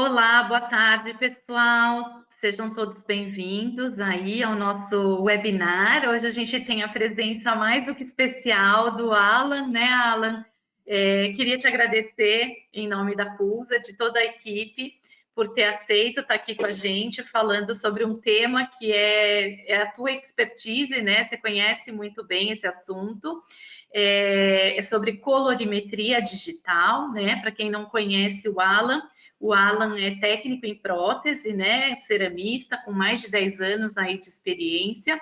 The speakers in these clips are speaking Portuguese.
Olá, boa tarde, pessoal. Sejam todos bem-vindos aí ao nosso webinar. Hoje a gente tem a presença mais do que especial do Alan, né, Alan? Queria te agradecer em nome da Pulsa, de toda a equipe, por ter aceito estar aqui com a gente, falando sobre um tema que é a tua expertise, né? Você conhece muito bem esse assunto. É sobre colorimetria digital, né? Para quem não conhece o Alan é técnico em prótese, né? Ceramista, com mais de 10 anos aí de experiência.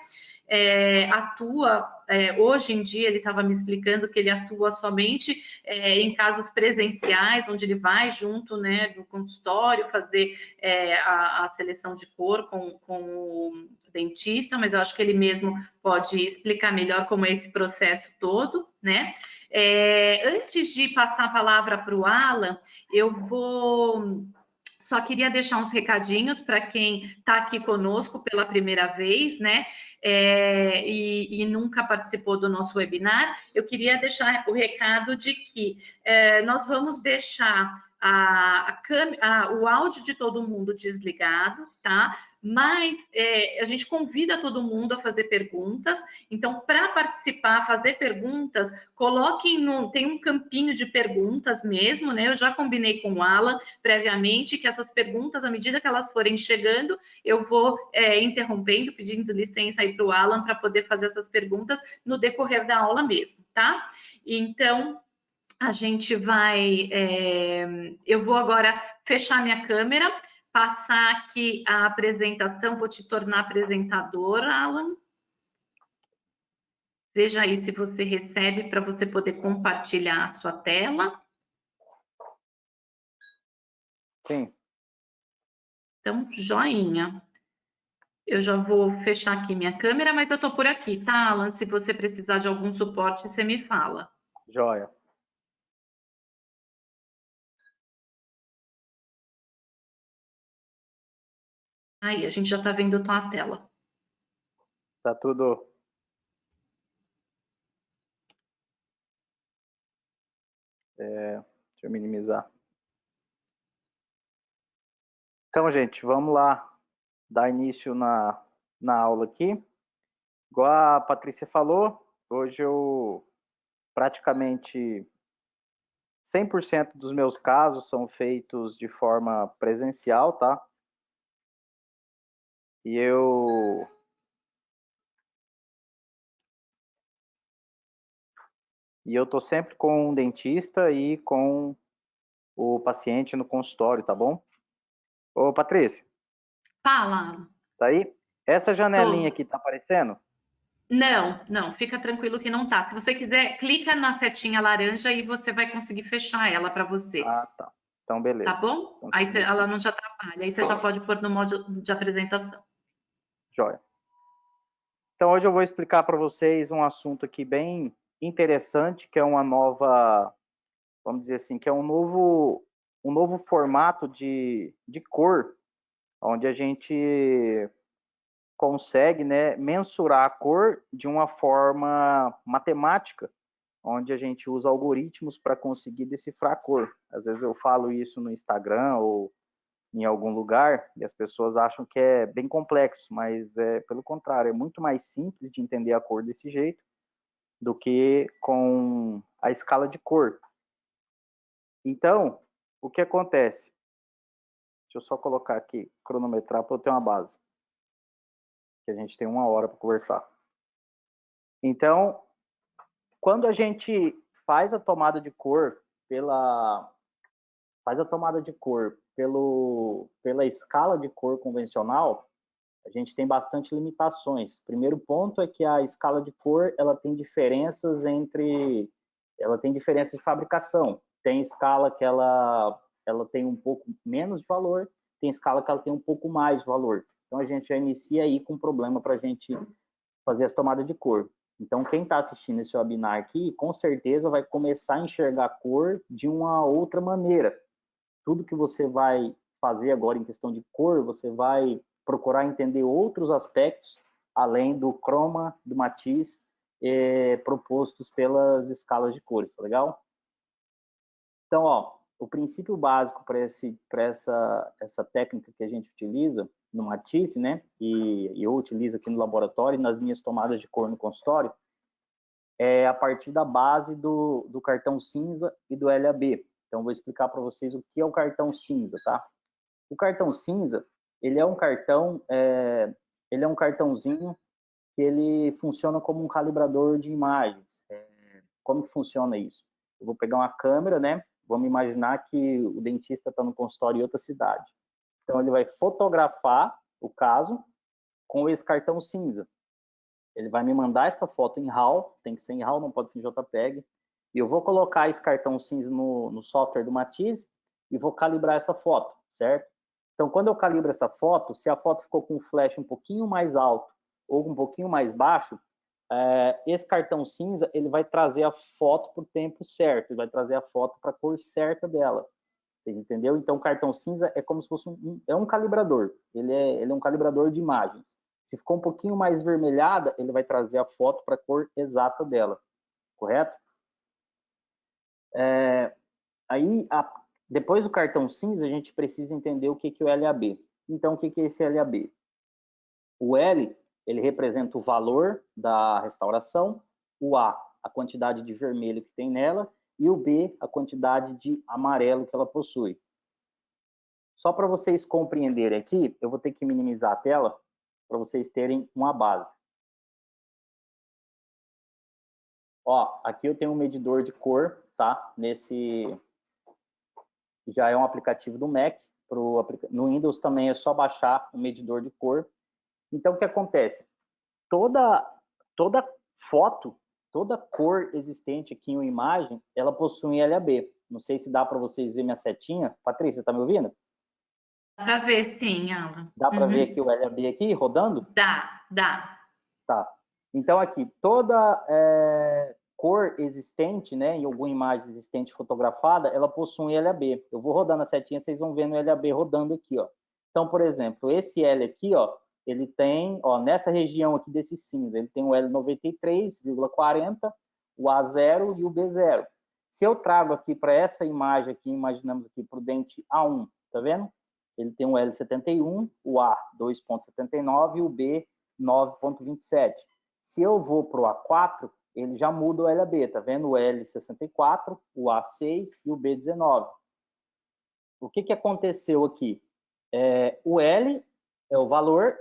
Hoje em dia ele estava me explicando que ele atua somente em casos presenciais, onde ele vai junto, né, do consultório fazer a seleção de cor com o dentista, mas eu acho que ele mesmo pode explicar melhor como é esse processo todo, né? Antes de passar a palavra para o Alan, eu vou só queria deixar uns recadinhos para quem está aqui conosco pela primeira vez, né? E nunca participou do nosso webinar. Eu queria deixar o recado de que nós vamos deixar o áudio de todo mundo desligado, tá? Mas a gente convida todo mundo a fazer perguntas. Então, para participar, fazer perguntas, tem um campinho de perguntas mesmo, né? Eu já combinei com o Alan previamente que essas perguntas, à medida que elas forem chegando, eu vou interrompendo, pedindo licença aí para o Alan para poder fazer essas perguntas no decorrer da aula mesmo, tá? Então, a gente vai. Eu vou agora fechar minha câmera, passar aqui a apresentação, vou te tornar apresentadora, Alan. Veja aí se você recebe para você poder compartilhar a sua tela. Sim. Então, joinha. Eu já vou fechar aqui minha câmera, mas eu estou por aqui, tá, Alan? Se você precisar de algum suporte, você me fala. Joia. Aí, a gente já está vendo a tua tela. Tá tudo. Deixa eu minimizar. Então, gente, vamos lá dar início na aula aqui. Igual a Patrícia falou, hoje eu praticamente 100% dos meus casos são feitos de forma presencial, tá? E eu tô sempre com um dentista e com o paciente no consultório, tá bom? Ô, Patrícia, Fala, tá aí? Essa janelinha tô. aqui tá aparecendo? Não, não, fica tranquilo que não tá. Se você quiser, clica na setinha laranja e você vai conseguir fechar ela para você, Ah, tá. Então, tá beleza. bom? Aí Consegui ela aqui. não te atrapalha. Aí você já pode pôr no modo de apresentação. Joia. Então, hoje eu vou explicar para vocês um assunto aqui bem interessante, que é uma nova, vamos dizer assim, que é um novo formato de cor, onde a gente consegue, né, mensurar a cor de uma forma matemática, onde a gente usa algoritmos para conseguir decifrar a cor. Às vezes eu falo isso no Instagram ou em algum lugar e as pessoas acham que é bem complexo, mas pelo contrário, é muito mais simples de entender a cor desse jeito do que com a escala de cor. Então, o que acontece? Deixa eu só colocar aqui, cronometrar para eu ter uma base, que a gente tem 1 hora para conversar. Então, quando a gente faz a tomada de cor pela escala de cor convencional, a gente tem bastante limitações. Primeiro ponto é que a escala de cor ela tem diferenças de fabricação. Tem escala que ela tem um pouco menos de valor, tem escala que ela tem um pouco mais de valor. Então a gente já inicia aí com um problema para a gente fazer as tomadas de cor. Então quem está assistindo esse webinar aqui, com certeza vai começar a enxergar a cor de uma outra maneira. Tudo que você vai fazer agora em questão de cor, você vai procurar entender outros aspectos, além do croma, do matiz, propostos pelas escalas de cores, tá legal? Então, ó, o princípio básico para essa técnica que a gente utiliza no Matisse, né, e eu utilizo aqui no laboratório, nas minhas tomadas de cor no consultório, é a partir da base do cartão cinza e do LAB. Então, vou explicar para vocês o que é o cartão cinza, tá? O cartão cinza, ele é um cartãozinho que ele funciona como um calibrador de imagens. Como que funciona isso? Eu vou pegar uma câmera, né? Vamos imaginar que o dentista está no consultório em outra cidade. Então, ele vai fotografar o caso com esse cartão cinza. Ele vai me mandar essa foto em RAW, tem que ser em RAW, não pode ser em JPEG, e eu vou colocar esse cartão cinza no software do Matisse e vou calibrar essa foto, certo? Então, quando eu calibro essa foto, se a foto ficou com o flash um pouquinho mais alto ou um pouquinho mais baixo, esse cartão cinza ele vai trazer a foto para o tempo certo, ele vai trazer a foto para a cor certa dela. Você entendeu? Então, o cartão cinza é como se fosse um calibrador. Ele é um calibrador de imagens. Se ficou um pouquinho mais vermelhada, ele vai trazer a foto para a cor exata dela. Correto? Aí, depois do cartão cinza, a gente precisa entender o que é o LAB. Então, o que é esse LAB? O L, ele representa o valor da restauração, o A, a quantidade de vermelho que tem nela, e o B, a quantidade de amarelo que ela possui. Só para vocês compreenderem aqui, eu vou ter que minimizar a tela para vocês terem uma base. Ó, aqui eu tenho um medidor de cor, tá? Já é um aplicativo do Mac. No Windows também é só baixar o medidor de cor. Então, o que acontece? Toda foto, toda cor existente aqui em uma imagem, ela possui LAB. Não sei se dá para vocês verem minha setinha. Patrícia, tá me ouvindo? Dá para ver, sim, Alan. Dá para ver aqui o LAB aqui rodando? Dá. Tá. Então, aqui, toda cor existente, né, em alguma imagem existente fotografada, ela possui um LAB. Eu vou rodando a setinha, vocês vão vendo o LAB rodando aqui, ó. Então, por exemplo, esse L aqui, ó, ele tem, ó, nessa região aqui desse cinza, ele tem o L93,40, o A0 e o B0. Se eu trago aqui para essa imagem aqui, imaginamos aqui para o dente A1, tá vendo? Ele tem o L71, o A 2,79 e o B 9,27. Se eu vou para o A4, ele já muda o LAB, tá vendo? O L64, o A6 e o B19. O que aconteceu aqui? O L é o valor,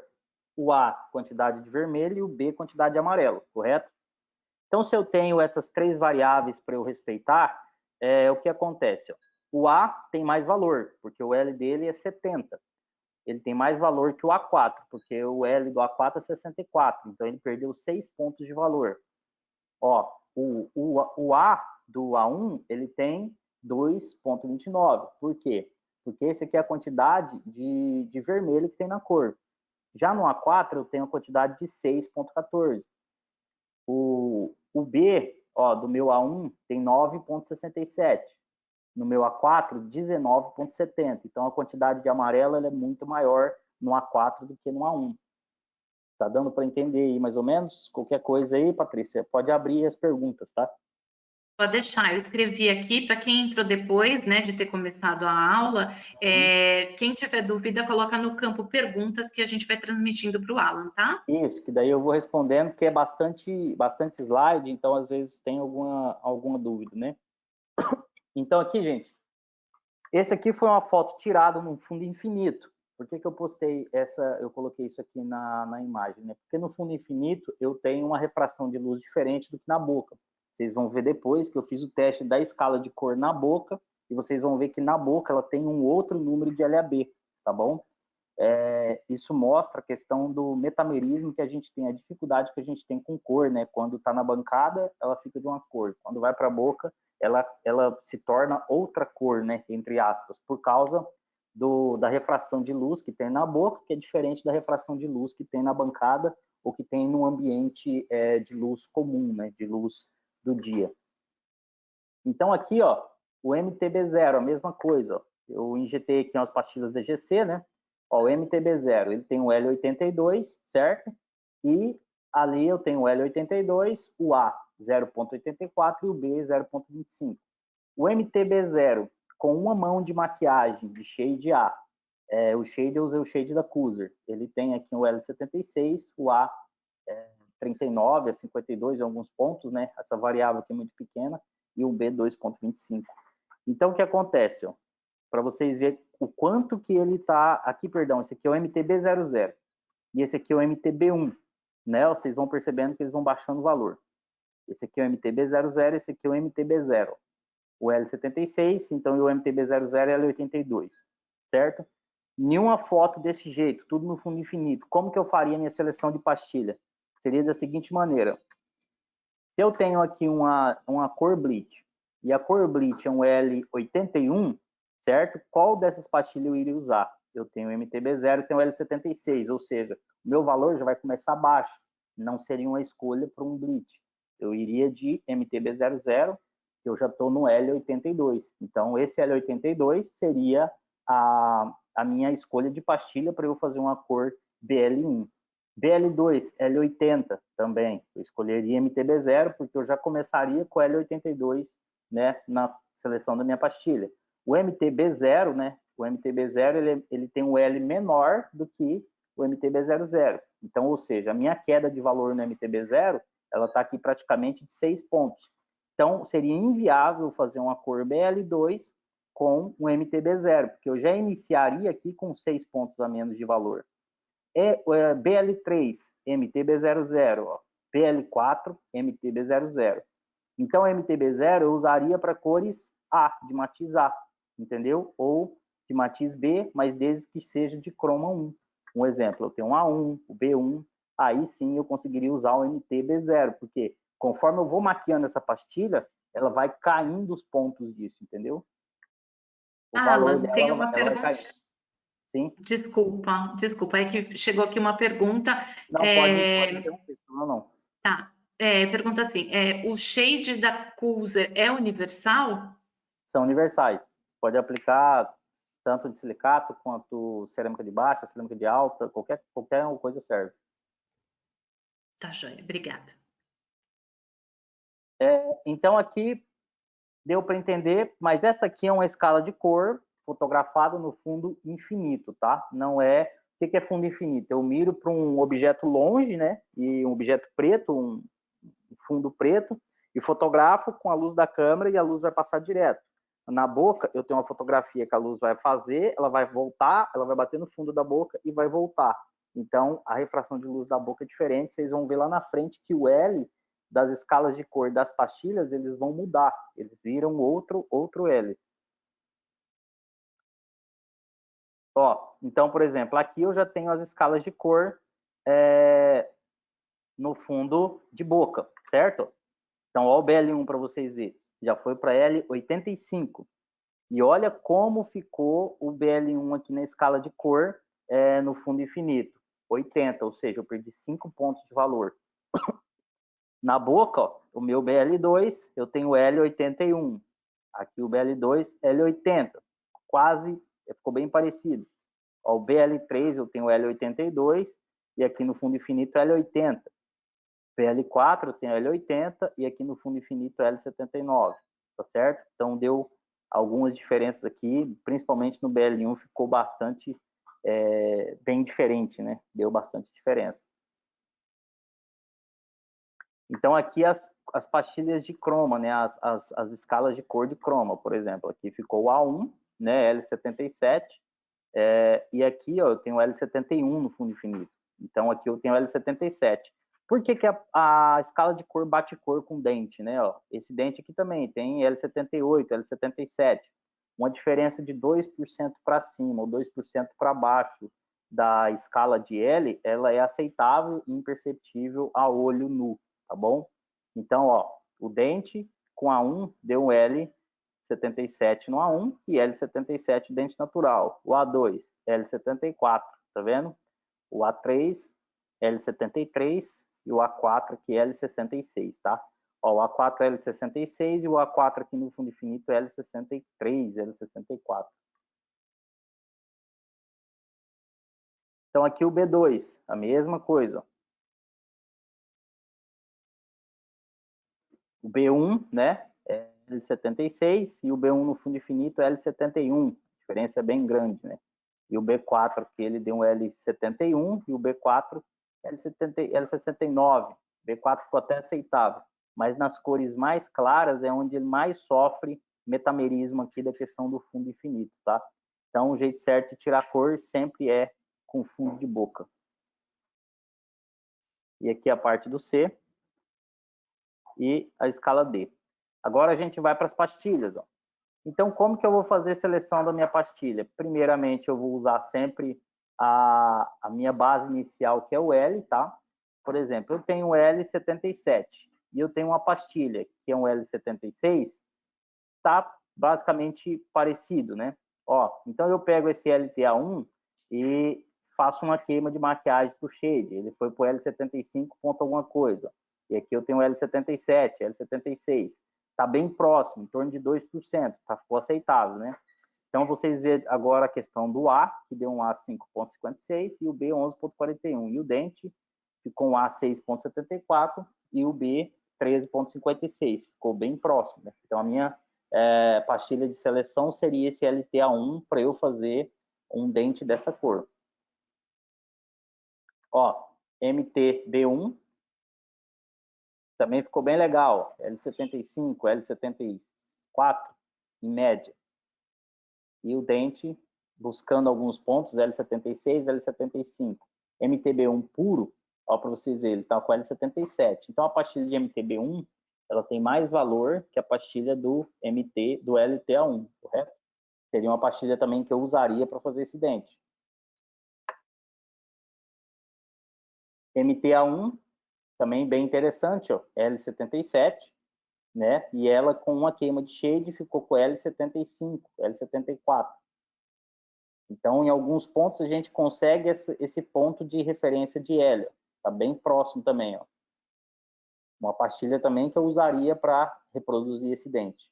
o A, quantidade de vermelho, e o B, quantidade de amarelo, correto? Então, se eu tenho essas três variáveis para eu respeitar, o que acontece? Ó? O A tem mais valor, porque o L dele é 70. Ele tem mais valor que o A4, porque o L do A4 é 64, então ele perdeu 6 pontos de valor. Ó, o A do A1, ele tem 2,29. Por quê? Porque esse aqui é a quantidade de vermelho que tem na cor. Já no A4, eu tenho a quantidade de 6,14. O B, ó, do meu A1, tem 9,67. No meu A4, 19,70. Então, a quantidade de amarelo ela é muito maior no A4 do que no A1. Tá dando para entender aí, mais ou menos? Qualquer coisa aí, Patrícia, pode abrir as perguntas, tá? Pode deixar, eu escrevi aqui, para quem entrou depois, né, de ter começado a aula, quem tiver dúvida, coloca no campo perguntas que a gente vai transmitindo para o Alan, tá? Isso, que daí eu vou respondendo, porque é bastante slide, então às vezes tem alguma dúvida, né? Então aqui, gente, esse aqui foi uma foto tirada num fundo infinito. Por que eu postei eu coloquei isso aqui na imagem, né? Porque no fundo infinito eu tenho uma refração de luz diferente do que na boca. Vocês vão ver depois que eu fiz o teste da escala de cor na boca e vocês vão ver que na boca ela tem um outro número de LAB, tá bom? Isso mostra a questão do metamerismo que a gente tem, a dificuldade que a gente tem com cor, né? Quando está na bancada, ela fica de uma cor. Quando vai para a boca, ela se torna outra cor, né? Entre aspas, por causa da refração de luz que tem na boca, que é diferente da refração de luz que tem na bancada ou que tem no ambiente de luz comum, né? De luz do dia. Então, aqui, ó, o MTB0, a mesma coisa. Ó. Eu injetei aqui umas pastilhas DGC, né? Ó, o MTB0, ele tem o L82, certo? E ali eu tenho o L82, o A 0,84 e o B 0,25. O MTB0, com uma mão de maquiagem de shade A. O shade, eu usei o shade da Cooser. Ele tem aqui o L76, o A 39, a 52 em alguns pontos, né? Essa variável aqui é muito pequena, e o B 2,25. Então, o que acontece? Para vocês verem o quanto que ele está... Aqui, perdão, esse aqui é o MTB00 e esse aqui é o MTB1, né? Vocês vão percebendo que eles vão baixando o valor. Esse aqui é o MTB00, esse aqui é o MTB0. O L76, então, e o MTB00 é L82, certo? Nenhuma foto desse jeito, tudo no fundo infinito. Como que eu faria minha seleção de pastilha? Seria da seguinte maneira. Se eu tenho aqui uma cor bleach, e a cor bleach é um L81, certo? Qual dessas pastilhas eu iria usar? Eu tenho o MTB0 e tenho o L76, ou seja, o meu valor já vai começar baixo. Não seria uma escolha para um bleach. Eu iria de MTB00, que eu já estou no L82. Então, esse L82 seria a minha escolha de pastilha para eu fazer uma cor BL1. BL2, L80 também. Eu escolheria MTB0, porque eu já começaria com L82, né, na seleção da minha pastilha. O MTB0, né, o MTB0 ele tem um L menor do que o MTB00. Então, ou seja, a minha queda de valor no MTB0, ela está aqui praticamente de 6 pontos. Então, seria inviável fazer uma cor BL2 com um MTB0, porque eu já iniciaria aqui com 6 pontos a menos de valor. BL3, MTB00, BL4, MTB00. Então, MTB0 eu usaria para cores A, de matiz A, entendeu? Ou de matiz B, mas desde que seja de croma 1. Um exemplo, eu tenho um A1, o B1, aí sim eu conseguiria usar o MTB0, porque conforme eu vou maquiando essa pastilha, ela vai caindo os pontos disso, entendeu? O valor Alan, dela tem uma ela vai pergunta. cair. Sim? Desculpa, é que chegou aqui uma pergunta. Não, pode interromper, não. Tá. Pergunta assim: o shade da Cooser é universal? São universais. Pode aplicar tanto de silicato quanto cerâmica de baixa, cerâmica de alta, qualquer coisa serve. Tá, joia, obrigada. Então aqui deu para entender, mas essa aqui é uma escala de cor fotografada no fundo infinito, tá? Não é... O que é fundo infinito? Eu miro para um objeto longe, né? E um objeto preto, um fundo preto, e fotografo com a luz da câmera e a luz vai passar direto. Na boca, eu tenho uma fotografia que a luz vai fazer, ela vai voltar, ela vai bater no fundo da boca e vai voltar. Então, a refração de luz da boca é diferente. Vocês vão ver lá na frente que o L das escalas de cor das pastilhas, eles vão mudar. Eles viram outro L. Então, por exemplo, aqui eu já tenho as escalas de cor no fundo de boca, certo? Então, ó, o BL1 para vocês verem. Já foi para L85. E olha como ficou o BL1 aqui na escala de cor no fundo infinito. 80, ou seja, eu perdi 5 pontos de valor. Na boca, ó, o meu BL2, eu tenho L81. Aqui o BL2, L80. Quase, ficou bem parecido. Ó, o BL3 eu tenho L82 e aqui no fundo infinito L80. BL4 eu tenho L80 e aqui no fundo infinito L79, tá certo? Então deu algumas diferenças aqui, principalmente no BL1 ficou bastante bem diferente, né? Deu bastante diferença. Então aqui as pastilhas de croma, né? As escalas de cor de croma, por exemplo, aqui ficou o A1, né? L77, e aqui ó, eu tenho L71 no fundo infinito. Então aqui eu tenho L77. Por que a escala de cor bate cor com dente, né? Ó, esse dente aqui também tem L78, L77. Uma diferença de 2% para cima ou 2% para baixo da escala de L, ela é aceitável e imperceptível a olho nu, tá bom? Então, ó, o dente com A1 deu um L77 no A1 e L77 dente natural. O A2, L74, tá vendo? O A3, L73 e o A4 aqui L66, tá? Ó, o A4 L66 e o A4 aqui no fundo infinito L63, L64. Então aqui o B2, a mesma coisa. O B1, né? L76 e o B1 no fundo infinito L71. A diferença é bem grande, né? E o B4 que ele deu um L71 e o B4 L69. B4 ficou até aceitável, mas nas cores mais claras é onde ele mais sofre metamerismo aqui da questão do fundo infinito, tá? Então o jeito certo de tirar cor sempre é com fundo de boca. E aqui a parte do C e a escala D. Agora a gente vai para as pastilhas, ó. Então, como que eu vou fazer a seleção da minha pastilha? Primeiramente, eu vou usar sempre a minha base inicial, que é o L, tá? Por exemplo, eu tenho o L77 e eu tenho uma pastilha, que é um L76, tá basicamente parecido, né? Ó, então eu pego esse LTA1 e faço uma queima de maquiagem para o shade. Ele foi para o L75 ponto alguma coisa. E aqui eu tenho o L77, L76. Está bem próximo, em torno de 2%. Ficou aceitável, né? Então, vocês vêem agora a questão do A, que deu um A 5,56 e o B 11,41. E o dente ficou um A 6,74 e o B 13,56. Ficou bem próximo, né? Então, a minha pastilha de seleção seria esse LTA1 para eu fazer um dente dessa cor. Ó, MTB1 também ficou bem legal. L75, L74 em média. E o dente buscando alguns pontos, L76, L75. MTB1 puro, ó, para vocês verem, ele está com L77. Então a pastilha de MTB1 ela tem mais valor que a pastilha do LTA1, correto? Seria uma pastilha também que eu usaria para fazer esse dente. MTA1 também bem interessante, ó, L77, né? E ela com uma queima de shade ficou com L75, L74. Então, em alguns pontos a gente consegue esse ponto de referência de hélio. Está bem próximo também, ó. Uma pastilha também que eu usaria para reproduzir esse dente.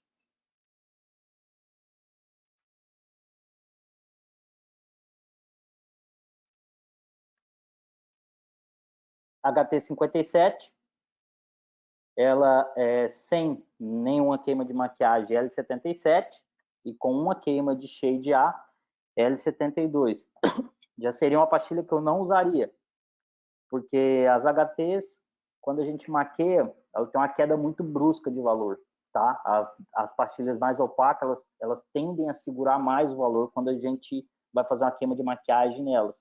HT57, ela é sem nenhuma queima de maquiagem L77 e com uma queima de shade A L72. Já seria uma pastilha que eu não usaria, porque as HTs, quando a gente maqueia, ela tem uma queda muito brusca de valor, tá? As pastilhas mais opacas, elas tendem a segurar mais o valor quando a gente vai fazer uma queima de maquiagem nelas.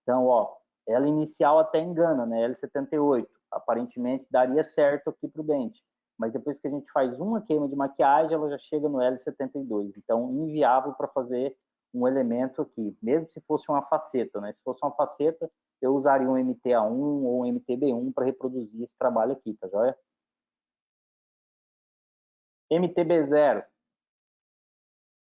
Então, ó, ela inicial até engana, né? L78, aparentemente daria certo aqui para o dente, mas depois que a gente faz uma queima de maquiagem, ela já chega no L72, então inviável para fazer um elemento aqui, mesmo se fosse uma faceta, né? Se fosse uma faceta, eu usaria um MTA1 ou um MTB1 para reproduzir esse trabalho aqui, tá joia? MTB0,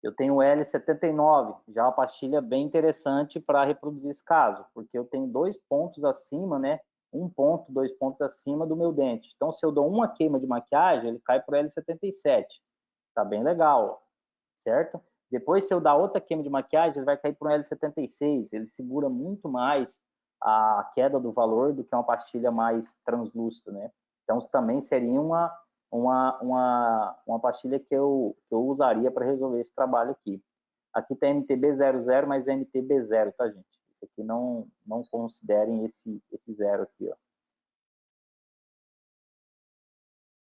eu tenho L79, já uma pastilha bem interessante para reproduzir esse caso, porque eu tenho 2 pontos acima, né? 1 ponto, 2 pontos acima do meu dente. Então, se eu dou uma queima de maquiagem, ele cai para o L77. Tá bem legal, certo? Depois, se eu dar outra queima de maquiagem, ele vai cair para um L76. Ele segura muito mais a queda do valor do que uma pastilha mais translúcida, né? Então, também seria uma pastilha que eu usaria para resolver esse trabalho aqui. Aqui tem MTB00, mas MTB0, tá, gente? Isso aqui não considerem esse zero aqui, ó.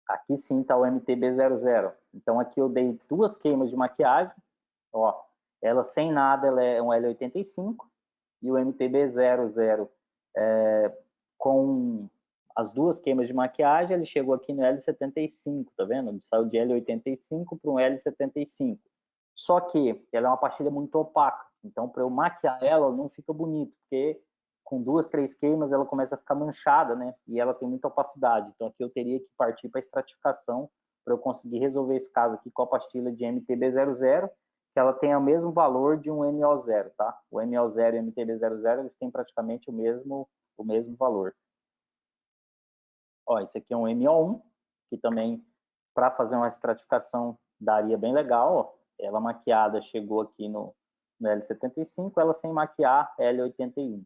Aqui sim está o MTB00. Então, aqui eu dei 2 queimas de maquiagem. Ó, ela sem nada, ela é um L85. E o MTB00 com as 2 queimas de maquiagem, ele chegou aqui no L75, tá vendo? Ele saiu de L85 para um L75. Só que ela é uma pastilha muito opaca. Então, para eu maquiar ela, não fica bonito, porque com 2, 3 queimas ela começa a ficar manchada, né? E ela tem muita opacidade. Então, aqui eu teria que partir para a estratificação para eu conseguir resolver esse caso aqui com a pastilha de MTB00, que ela tem o mesmo valor de um MO0, tá? O MO0 e o MTB00, eles têm praticamente o mesmo valor. Ó, esse aqui é um MO1, que também, para fazer uma estratificação, daria bem legal, ó. Ela maquiada chegou aqui no L75, ela sem maquiar, L81.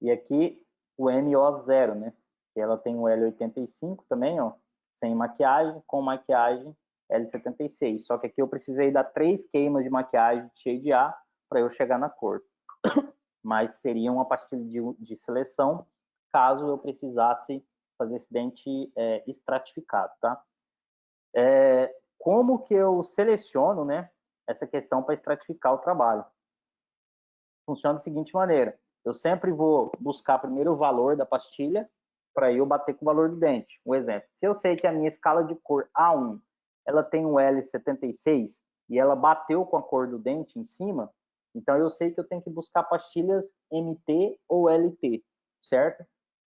E aqui o MO0, né? Que ela tem o L85 também, ó, sem maquiagem, com maquiagem L76. Só que aqui eu precisei dar 3 queimas de maquiagem de shade A para eu chegar na cor. Mas seria uma pastilha de seleção caso eu precisasse fazer esse dente estratificado, tá? Como que eu seleciono, né, essa questão para estratificar o trabalho? Funciona da seguinte maneira: eu sempre vou buscar primeiro o valor da pastilha para eu bater com o valor do dente. Um exemplo: se eu sei que a minha escala de cor A1 ela tem um L76 e ela bateu com a cor do dente em cima, então eu sei que eu tenho que buscar pastilhas MT ou LT, certo?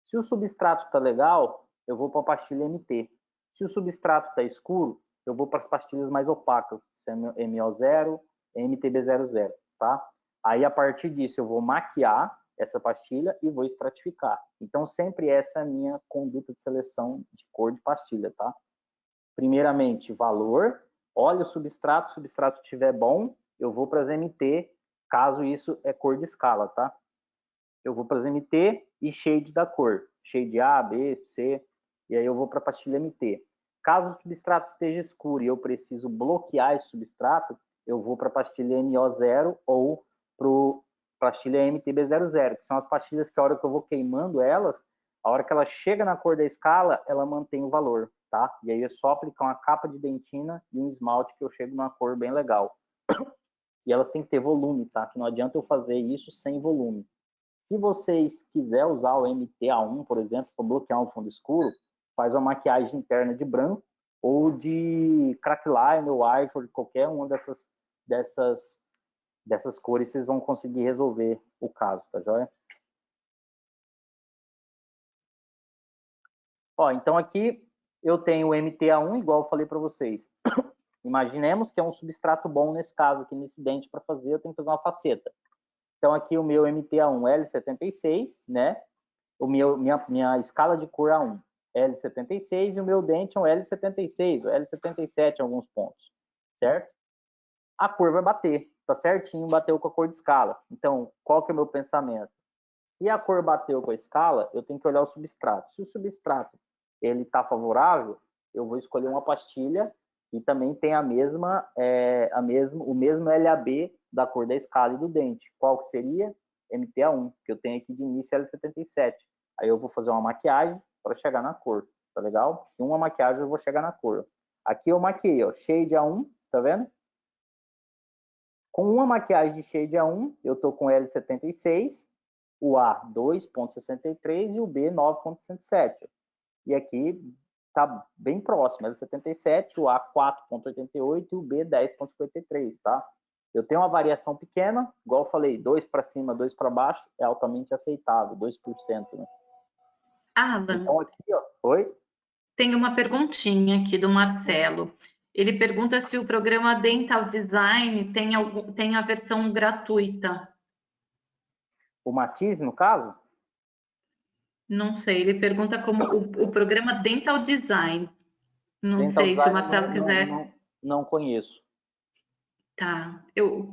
Se o substrato está legal, eu vou para a pastilha MT. Se o substrato está escuro, eu vou para as pastilhas mais opacas, MO0, MTB00, tá? Aí, a partir disso, eu vou maquiar essa pastilha e vou estratificar. Então, sempre essa é a minha conduta de seleção de cor de pastilha, tá? Primeiramente, valor. Olha o substrato. Se o substrato estiver bom, eu vou para as MT, caso isso é cor de escala, tá? Eu vou para as MT e shade da cor. Shade A, B, C, e aí eu vou para a pastilha MT. Caso o substrato esteja escuro e eu preciso bloquear esse substrato, eu vou para a pastilha MO0 ou para a pastilha MTB00, que são as pastilhas que a hora que eu vou queimando elas, a hora que ela chega na cor da escala, ela mantém o valor, tá? E aí é só aplicar uma capa de dentina e um esmalte que eu chego numa cor bem legal. E elas têm que ter volume, tá? Que não adianta eu fazer isso sem volume. Se vocês quiserem usar o MTA1, por exemplo, para bloquear um fundo escuro, faz uma maquiagem interna de branco ou de crackline ou ivory, qualquer uma dessas cores, vocês vão conseguir resolver o caso, tá joia? Ó, então aqui eu tenho o MTA1, igual eu falei para vocês. Imaginemos que é um substrato bom nesse caso, aqui nesse dente para fazer, eu tenho que fazer uma faceta. Então aqui o meu MTA1 L76, né? Minha escala de cor A1 L76 e o meu dente é um L76, ou L77 em alguns pontos, certo? A cor vai bater, tá certinho, bateu com a cor de escala. Então, qual que é o meu pensamento? Se a cor bateu com a escala, eu tenho que olhar o substrato. Se o substrato ele está favorável, eu vou escolher uma pastilha e também tem o mesmo LAB da cor da escala e do dente. Qual que seria? MTA1, que eu tenho aqui de início L77. Aí eu vou fazer uma maquiagem para chegar na cor, tá legal? Em uma maquiagem eu vou chegar na cor. Aqui eu maquiei, ó, shade A1, tá vendo? Com uma maquiagem de shade A1, eu tô com L76, o A 2.63 e o B 9.67. E aqui tá bem próximo, L77, o A 4.88 e o B 10.53, tá? Eu tenho uma variação pequena, igual eu falei, 2 para cima, 2 para baixo, é altamente aceitável, 2%, né? Alan, Então aqui, ó, oi? tem uma perguntinha aqui do Marcelo. Ele pergunta se o programa Dental Design tem a versão gratuita. O Matiz, no caso? Não sei, ele pergunta como o programa Dental Design. Não Dental sei se o Design Marcelo quiser. não conheço. Tá.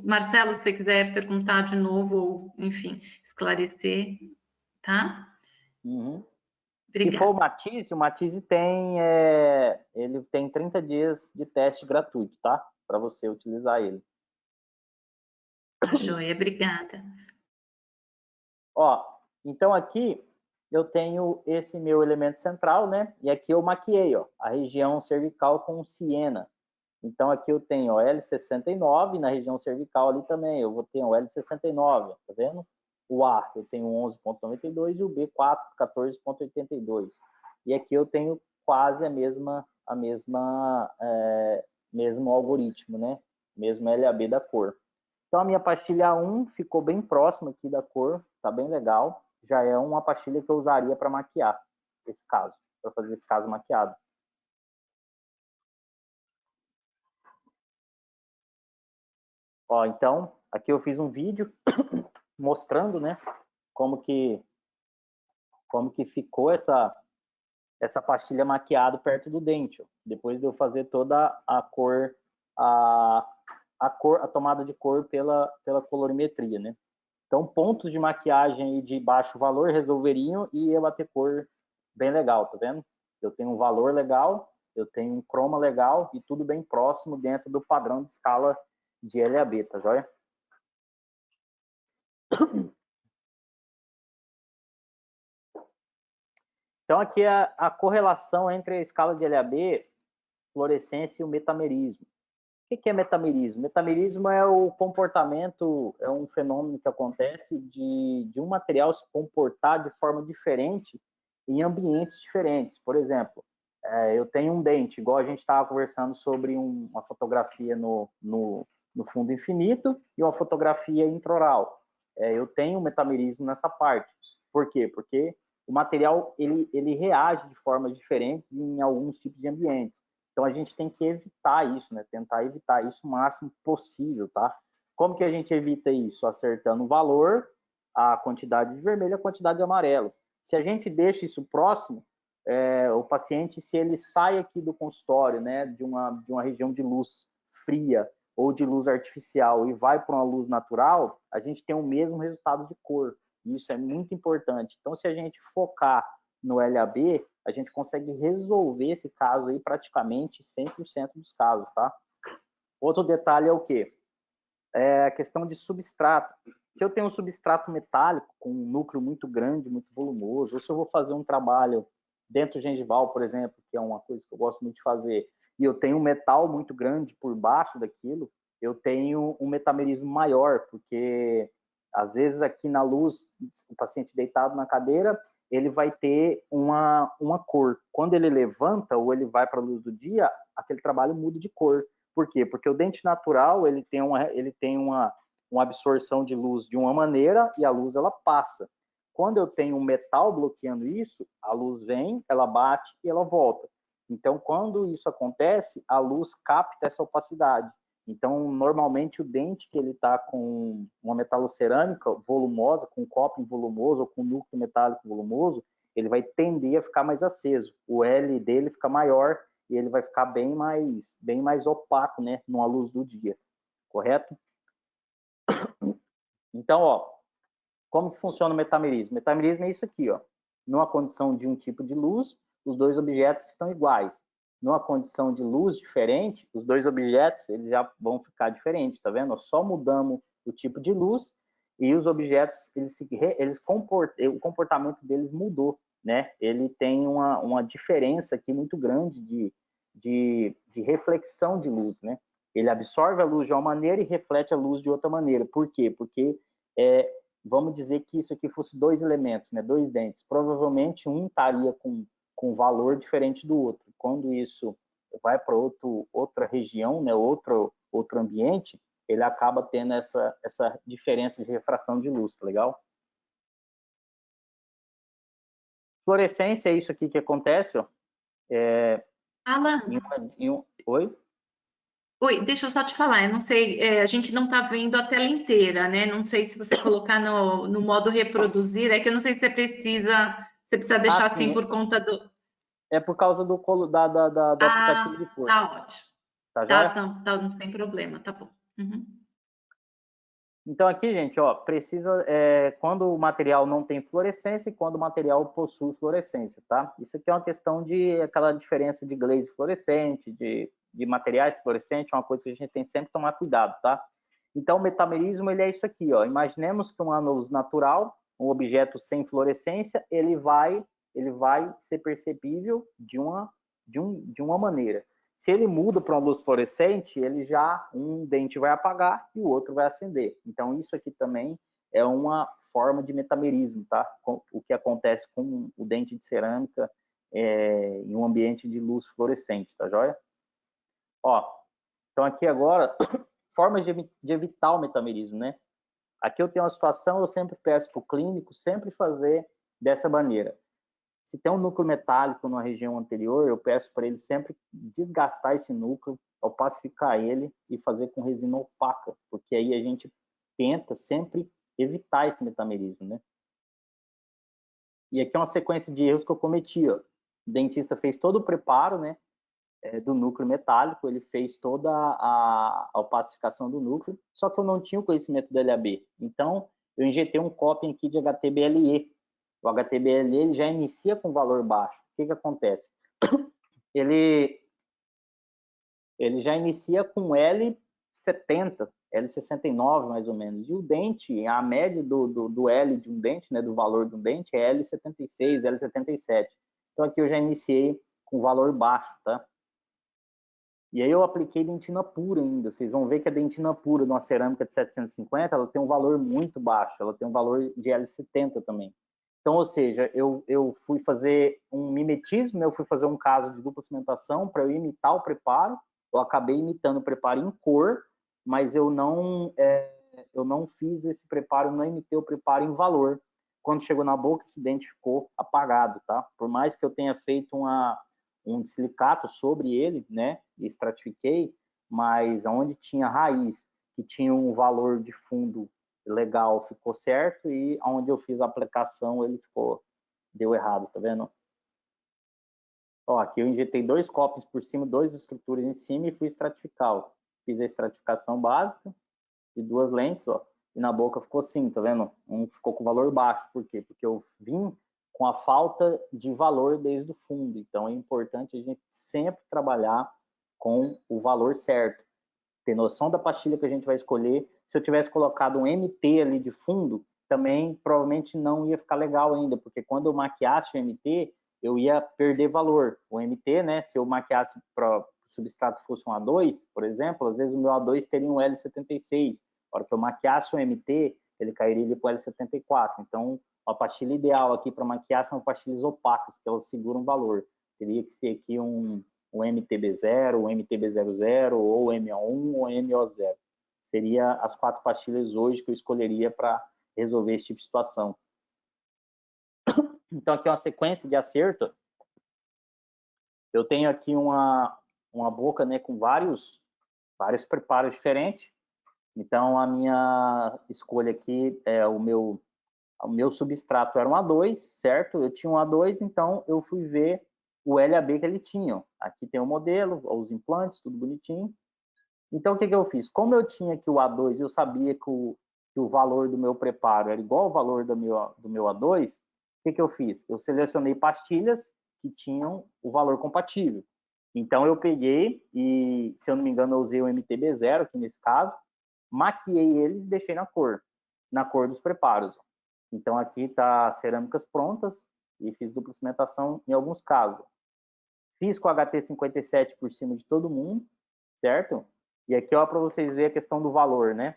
Marcelo, se você quiser perguntar de novo, ou, enfim, esclarecer, tá? Uhum. Se for Obrigada. o Matiz ele tem 30 dias de teste gratuito, tá? Para você utilizar ele. Tá joia, obrigada. Ó, então aqui eu tenho esse meu elemento central, né? E aqui eu maquiei, ó, a região cervical com siena. Então aqui eu tenho ó, L69 na região cervical ali também. Eu vou ter o L69, tá vendo? O A eu tenho 11.92 e o B4 14.82. E aqui eu tenho quase mesmo algoritmo, né? Mesmo LAB da cor. Então a minha pastilha 1 ficou bem próxima aqui da cor, tá bem legal. Já é uma pastilha que eu usaria para maquiar esse caso, para fazer esse caso maquiado. Ó, então, aqui eu fiz um vídeo mostrando, né, como que ficou essa pastilha maquiada perto do dente, ó. Depois de eu fazer toda a cor, a tomada de cor pela colorimetria, né? Então, pontos de maquiagem de baixo valor resolveriam e ia bater cor bem legal, tá vendo? Eu tenho um valor legal, eu tenho um croma legal e tudo bem próximo dentro do padrão de escala de LAB, tá joia? Então, aqui é a correlação entre a escala de LAB, fluorescência e o metamerismo. O que é metamerismo? Metamerismo é o comportamento, é um fenômeno que acontece de um material se comportar de forma diferente em ambientes diferentes. Por exemplo, eu tenho um dente, igual a gente estava conversando sobre uma fotografia no fundo infinito e uma fotografia intraoral. Eu tenho um metamerismo nessa parte. Por quê? Porque o material ele reage de formas diferentes em alguns tipos de ambientes. Então, a gente tem que evitar isso, né? Tentar evitar isso o máximo possível, tá? Como que a gente evita isso? Acertando o valor, a quantidade de vermelho, a quantidade de amarelo. Se a gente deixa isso próximo, o paciente, se ele sai aqui do consultório, né, de uma região de luz fria ou de luz artificial e vai para uma luz natural, a gente tem o mesmo resultado de cor. Isso é muito importante. Então, se a gente focar no LAB, a gente consegue resolver esse caso aí praticamente 100% dos casos, tá? Outro detalhe é o quê? É a questão de substrato. Se eu tenho um substrato metálico com um núcleo muito grande, muito volumoso, ou se eu vou fazer um trabalho dentro gengival, por exemplo, que é uma coisa que eu gosto muito de fazer, e eu tenho um metal muito grande por baixo daquilo, eu tenho um metamerismo maior, porque às vezes aqui na luz, o paciente deitado na cadeira, ele vai ter uma cor. Quando ele levanta ou ele vai para a luz do dia, aquele trabalho muda de cor. Por quê? Porque o dente natural ele tem uma absorção de luz de uma maneira e a luz ela passa. Quando eu tenho um metal bloqueando isso, a luz vem, ela bate e ela volta. Então, quando isso acontece, a luz capta essa opacidade. Então, normalmente, o dente que ele está com uma metalocerâmica volumosa, com copo volumoso ou com núcleo metálico volumoso, ele vai tender a ficar mais aceso. O L dele fica maior e ele vai ficar bem mais opaco, né, numa luz do dia, correto? Então, ó, como que funciona o metamerismo? O metamerismo é isso aqui, ó. Numa condição de um tipo de luz, os dois objetos estão iguais. Numa condição de luz diferente, os dois objetos eles já vão ficar diferentes, tá vendo? Nós só mudamos o tipo de luz e os objetos o comportamento deles mudou, né? Ele tem uma diferença aqui muito grande de reflexão de luz, né? Ele absorve a luz de uma maneira e reflete a luz de outra maneira. Por quê? Porque vamos dizer que isso aqui fosse dois elementos, né? Dois dentes. Provavelmente um estaria com valor diferente do outro. Quando isso vai para outra região, né? outro ambiente, ele acaba tendo essa diferença de refração de luz, tá legal? Fluorescência é isso aqui que acontece, ó. Alan. Oi? Oi, deixa eu só te falar, eu não sei, a gente não está vendo a tela inteira, né? Não sei se você colocar no modo reproduzir, é que eu não sei se você precisa deixar assim por conta do... É por causa do aplicativo de cor. Tá ótimo. Tá joia? Tá, sem problema, tá bom. Uhum. Então aqui, gente, ó, precisa quando o material não tem fluorescência e quando o material possui fluorescência, tá? Isso aqui é uma questão de aquela diferença de glaze fluorescente, de materiais fluorescentes, é uma coisa que a gente tem sempre que tomar cuidado, tá? Então o metamerismo ele é isso aqui, ó. Imaginemos que uma luz natural, um objeto sem fluorescência, ele vai ser perceptível de uma maneira. Se ele muda para uma luz fluorescente, um dente vai apagar e o outro vai acender. Então, isso aqui também é uma forma de metamerismo, tá? O que acontece com o dente de cerâmica em um ambiente de luz fluorescente, tá joia? Ó, então aqui agora, formas de evitar o metamerismo, né? Aqui eu tenho uma situação, eu sempre peço para o clínico sempre fazer dessa maneira. Se tem um núcleo metálico na região anterior, eu peço para ele sempre desgastar esse núcleo, opacificar ele e fazer com resina opaca, porque aí a gente tenta sempre evitar esse metamerismo, né? E aqui é uma sequência de erros que eu cometi, ó. O dentista fez todo o preparo, né, do núcleo metálico, ele fez toda a opacificação do núcleo, só que eu não tinha o conhecimento do LAB. Então, eu injetei um coping aqui de HTBLE. O HTBLE ele já inicia com valor baixo. O que acontece? Ele ele já inicia com L70, L69 mais ou menos. E o dente, a média do L de um dente, né, do valor de um dente, é L76, L77. Então aqui eu já iniciei com valor baixo, tá? E aí eu apliquei dentina pura ainda. Vocês vão ver que a dentina pura de uma cerâmica de 750, ela tem um valor muito baixo. Ela tem um valor de L70 também. Então, ou seja, eu fui fazer um mimetismo, né? Eu fui fazer um caso de dupla cimentação para eu imitar o preparo. Eu acabei imitando o preparo em cor, mas eu não fiz esse preparo, não imitei o preparo em valor. Quando chegou na boca, esse dente ficou apagado, tá? Por mais que eu tenha feito um silicato sobre ele, né, e estratifiquei, mas onde tinha raiz, que tinha um valor de fundo legal, ficou certo, e onde eu fiz a aplicação, ele deu errado, tá vendo? Ó, aqui eu injetei 2 copos por cima, 2 estruturas em cima e fui estratificar, ó. Fiz a estratificação básica de 2 lentes, ó, e na boca ficou assim, tá vendo? Um ficou com valor baixo, por quê? Porque eu vim com a falta de valor desde o fundo. Então é importante a gente sempre trabalhar com o valor certo. Ter noção da pastilha que a gente vai escolher. Se eu tivesse colocado um MT ali de fundo, também provavelmente não ia ficar legal ainda, porque quando eu maquiasse o MT, eu ia perder valor. O MT, né, se eu maquiasse para o substrato fosse um A2, por exemplo, às vezes o meu A2 teria um L76. A hora que eu maquiasse o MT, ele cairia para o L74. Então, a pastilha ideal aqui para maquiar são pastilhas opacas, que elas seguram valor. Teria que ser aqui um MTB0, um MTB00, ou MO1 ou MO0. Seria as 4 pastilhas hoje que eu escolheria para resolver esse tipo de situação. Então, aqui é uma sequência de acerto. Eu tenho aqui uma boca, né, com vários preparos diferentes. Então, a minha escolha aqui é o meu substrato era um A2, certo? Eu tinha um A2, então eu fui ver o LAB que ele tinha. Aqui tem o modelo, os implantes, tudo bonitinho. Então, o que eu fiz? Como eu tinha aqui o A2 e eu sabia que o valor do meu preparo era igual ao valor do meu A2, o que eu fiz? Eu selecionei pastilhas que tinham o valor compatível. Então, eu peguei e, se eu não me engano, eu usei o MTB0 aqui nesse caso, maquiei eles e deixei na cor dos preparos. Então, aqui está cerâmicas prontas e fiz dupla cimentação em alguns casos. Fiz com HT57 por cima de todo mundo, certo? E aqui, ó, para vocês verem a questão do valor, né?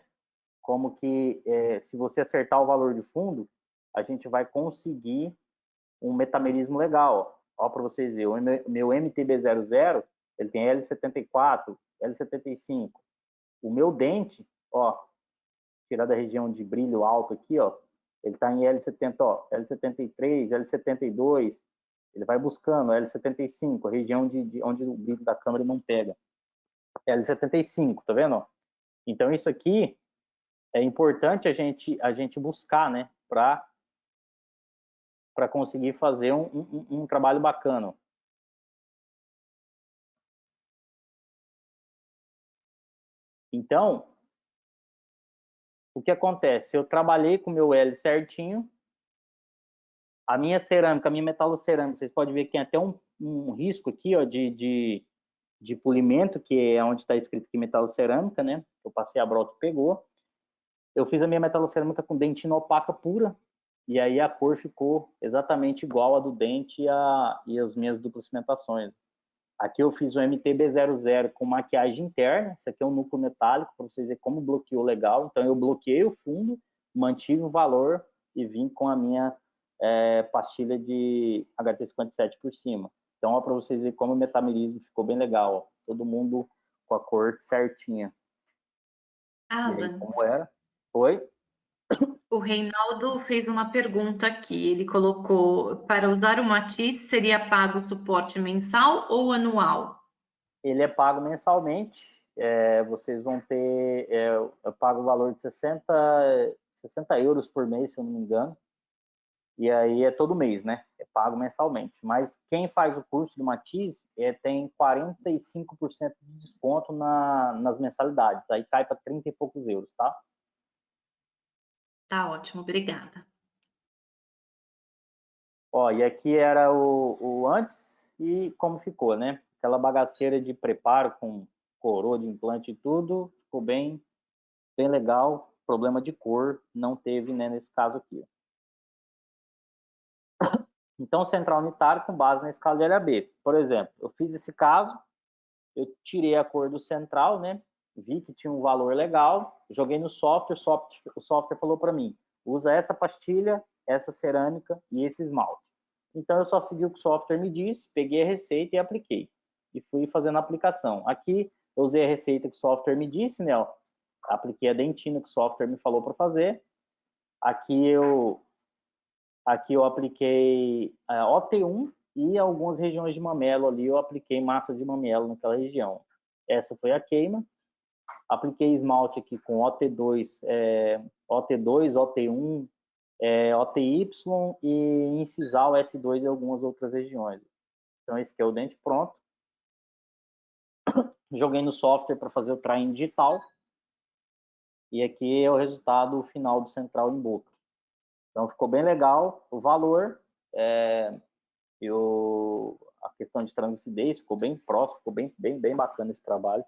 Como que, se você acertar o valor de fundo, a gente vai conseguir um metamerismo legal. Ó, para vocês verem, o meu MTB00, ele tem L74, L75. O meu dente, ó, tirar da região de brilho alto aqui, ó, ele está em L70, ó, L73, L72, ele vai buscando L75, a região de onde o brilho da câmera não pega. L75, tá vendo? Então isso aqui é importante a gente buscar, né, para conseguir fazer um trabalho bacana. Então, o que acontece? Eu trabalhei com o meu L certinho, a minha cerâmica, a minha metalocerâmica, vocês podem ver que tem até um risco aqui, ó, de polimento, que é onde está escrito aqui metalocerâmica, né? Eu passei a broca e pegou. Eu fiz a minha metalocerâmica com dentina opaca pura, e aí a cor ficou exatamente igual a do dente e as minhas duplas cimentações. Aqui eu fiz o MTB00 com maquiagem interna, isso aqui é um núcleo metálico, para vocês verem como bloqueou legal. Então eu bloqueei o fundo, mantive o valor e vim com a minha pastilha de HT57 por cima. Então, para vocês verem como o metamerismo ficou bem legal, ó. Todo mundo com a cor certinha. Alan, e aí, como era? Oi? O Reinaldo fez uma pergunta aqui. Ele colocou: para usar o Matisse, seria pago o suporte mensal ou anual? Ele é pago mensalmente. Vocês vão ter, eu pago o valor de 60 euros por mês, se eu não me engano. E aí é todo mês, né? É pago mensalmente. Mas quem faz o curso do Matisse tem 45% de desconto nas mensalidades. Aí cai para 30 e poucos euros, tá? Tá ótimo, obrigada. Ó, e aqui era o antes e como ficou, né? Aquela bagaceira de preparo com coroa de implante e tudo, ficou bem legal. Problema de cor não teve, né, nesse caso aqui. Então, central unitário com base na escala de LAB. Por exemplo, eu fiz esse caso, eu tirei a cor do central, né? Vi que tinha um valor legal, joguei no software, o software falou para mim, usa essa pastilha, essa cerâmica e esse esmalte. Então, eu só segui o que o software me disse, peguei a receita e apliquei. E fui fazendo a aplicação. Aqui, eu usei a receita que o software me disse, né? Ó, apliquei a dentina que o software me falou para fazer. Aqui eu apliquei OT1 e algumas regiões de mamelo ali, eu apliquei massa de mamelo naquela região. Essa foi a queima. Apliquei esmalte aqui com OT2, OT1, OTY e incisal S2 e algumas outras regiões. Então, esse aqui é o dente pronto. Joguei no software para fazer o try-in digital. E aqui é o resultado final do central em boca. Então, ficou bem legal. O valor, a questão de translucidez ficou bem próximo, ficou bem bacana esse trabalho.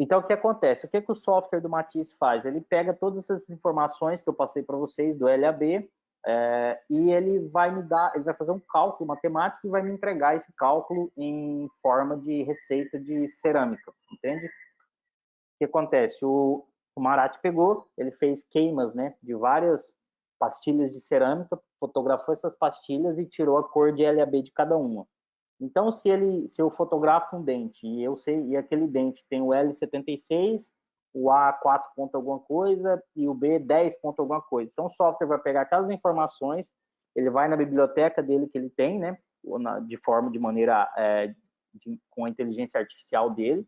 Então, o que acontece? O que o software do Matisse faz? Ele pega todas essas informações que eu passei para vocês do LAB e ele vai fazer um cálculo matemático e vai me entregar esse cálculo em forma de receita de cerâmica, entende? O que acontece? O Marat pegou, ele fez queimas, né, de várias pastilhas de cerâmica, fotografou essas pastilhas e tirou a cor de LAB de cada uma. Então, se eu fotografo um dente e aquele dente tem o L76, o A 4 ponto alguma coisa e o B 10 ponto alguma coisa. Então, o software vai pegar aquelas informações, ele vai na biblioteca dele que ele tem, né, de maneira com a inteligência artificial dele,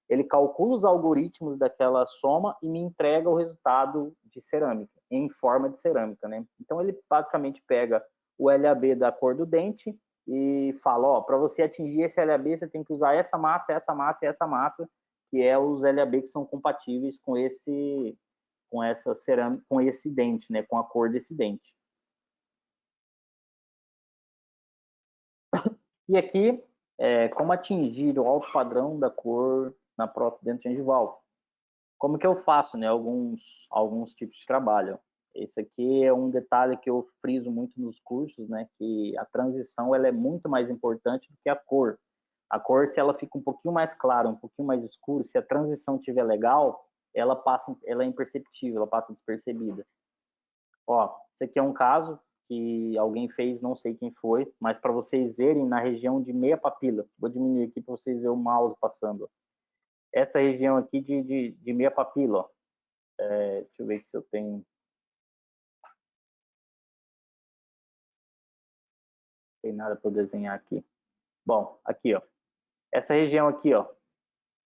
ele calcula os algoritmos daquela soma e me entrega o resultado de cerâmica, em forma de cerâmica, né? Então, ele basicamente pega o LAB da cor do dente e fala, ó, para você atingir esse LAB, você tem que usar essa massa, essa massa e essa massa, que é os LAB que são compatíveis com essa cerâmica, com esse dente, né? Com a cor desse dente. E aqui, como atingir o alto padrão da cor na prótese dento-gengival. Como que eu faço, né? Alguns tipos de trabalho. Esse aqui é um detalhe que eu friso muito nos cursos, né? Que a transição ela é muito mais importante do que a cor. A cor, se ela fica um pouquinho mais clara, um pouquinho mais escura, se a transição estiver legal, ela é imperceptível, ela passa despercebida. Ó, esse aqui é um caso que alguém fez, não sei quem foi, mas para vocês verem na região de meia papila. Vou diminuir aqui para vocês verem o mouse passando. Essa região aqui de meia papila, ó. Deixa eu ver se eu tenho. Não tem nada para desenhar aqui. Bom, aqui, ó. Essa região aqui, ó,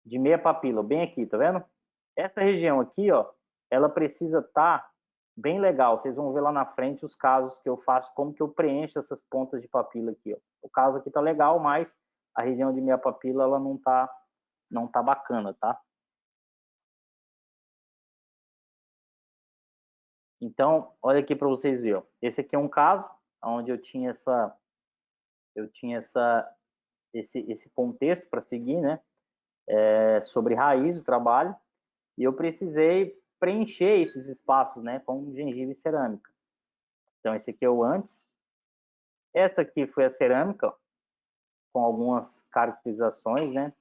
de meia papila, bem aqui, tá vendo? Essa região aqui, ó, ela precisa estar bem legal. Vocês vão ver lá na frente os casos que eu faço, como que eu preencho essas pontas de papila aqui, ó. O caso aqui tá legal, mas a região de meia papila, ela não tá bacana, tá? Então, olha aqui para vocês verem. Ó. Esse aqui é um caso onde eu tinha esse contexto para seguir, né? Sobre raiz do trabalho, e eu precisei preencher esses espaços, né? Com gengiva e cerâmica. Então, esse aqui é o antes. Essa aqui foi a cerâmica, com algumas caracterizações, né?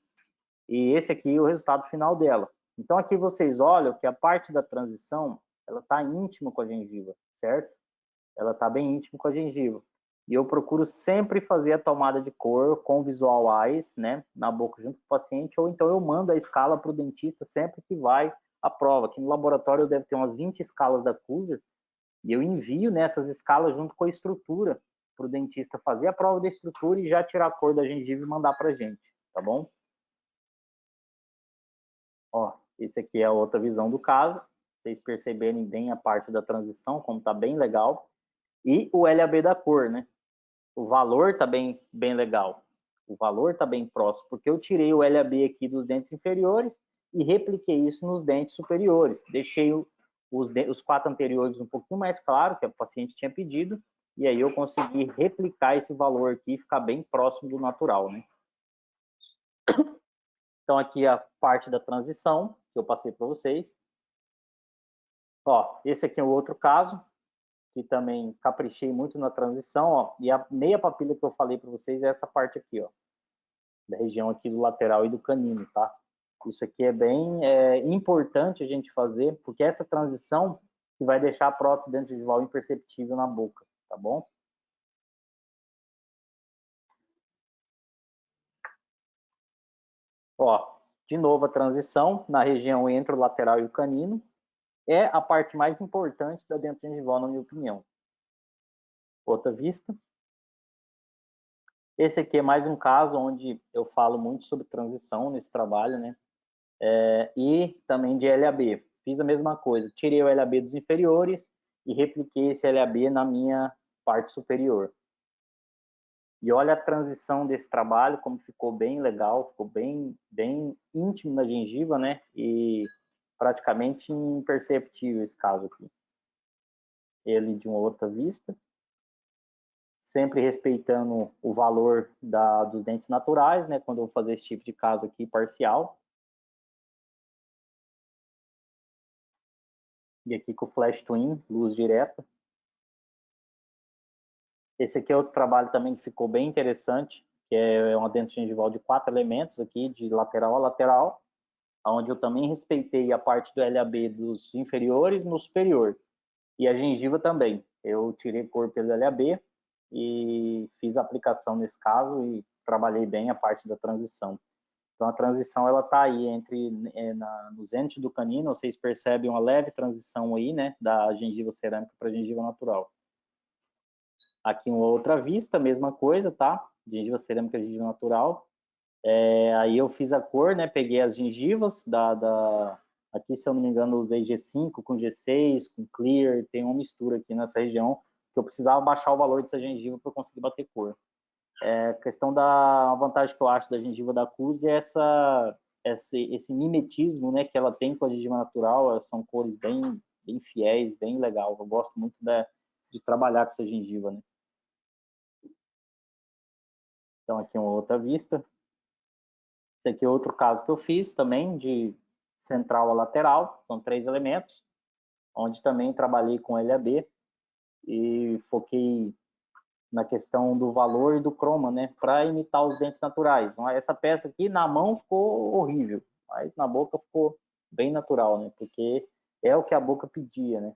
E esse aqui é o resultado final dela. Então, aqui vocês olham que a parte da transição, ela está íntima com a gengiva, certo? Ela está bem íntima com a gengiva. E eu procuro sempre fazer a tomada de cor com visual eyes, né, na boca junto com o paciente, ou então eu mando a escala para o dentista sempre que vai à prova. Aqui no laboratório eu devo ter umas 20 escalas da Cuser, e eu envio nessas escalas junto com a estrutura para o dentista fazer a prova da estrutura e já tirar a cor da gengiva e mandar para a gente, tá bom? Ó, esse aqui é a outra visão do caso, vocês perceberem bem a parte da transição, como tá bem legal, e o LAB da cor, né? O valor está bem legal. O valor está bem próximo, porque eu tirei o LAB aqui dos dentes inferiores e repliquei isso nos dentes superiores. Deixei os 4 anteriores um pouquinho mais claro, que o paciente tinha pedido, e aí eu consegui replicar esse valor aqui e ficar bem próximo do natural, né? Então, aqui a parte da transição, que eu passei para vocês. Ó, esse aqui é o outro caso, que também caprichei muito na transição, ó, e a meia papilha que eu falei para vocês é essa parte aqui, ó, da região aqui do lateral e do canino, tá? Isso aqui é bem importante a gente fazer, porque essa transição que vai deixar a prótese dentro gengival imperceptível na boca, tá bom? Ó, de novo a transição na região entre o lateral e o canino é a parte mais importante da dente gengival, na minha opinião. Outra vista. Esse aqui é mais um caso onde eu falo muito sobre transição nesse trabalho, né? E também de LAB. Fiz a mesma coisa, tirei o LAB dos inferiores e repliquei esse LAB na minha parte superior. E olha a transição desse trabalho, como ficou bem legal, ficou bem íntimo na gengiva, né? E praticamente imperceptível esse caso aqui. Ele de uma outra vista. Sempre respeitando o valor dos dentes naturais, né? Quando eu vou fazer esse tipo de caso aqui parcial. E aqui com o Flash Twin, luz direta. Esse aqui é outro trabalho também que ficou bem interessante, que é uma dente gengival de 4 elementos aqui, de lateral a lateral, onde eu também respeitei a parte do LAB dos inferiores no superior. E a gengiva também. Eu tirei cor pelo LAB e fiz a aplicação nesse caso e trabalhei bem a parte da transição. Então, a transição, ela está aí nos entes do canino, vocês percebem uma leve transição aí, né, da gengiva cerâmica para a gengiva natural. Aqui uma outra vista, mesma coisa, tá? Gengiva cerâmica, gengiva natural. Aí eu fiz a cor, né, peguei as gengivas aqui, se eu não me engano, eu usei G5 com G6, com Clear, tem uma mistura aqui nessa região, que eu precisava baixar o valor dessa gengiva para eu conseguir bater cor. A questão da vantagem que eu acho da gengiva da Cusi é esse mimetismo, né, que ela tem com a gengiva natural. São cores bem fiéis, bem legal. Eu gosto muito de trabalhar com essa gengiva, né. Então aqui uma outra vista. Esse aqui é outro caso que eu fiz também, de central a lateral, são 3 elementos, onde também trabalhei com LAB e foquei na questão do valor e do croma, né, para imitar os dentes naturais. Então, essa peça aqui na mão ficou horrível, mas na boca ficou bem natural, né, porque é o que a boca pedia, né,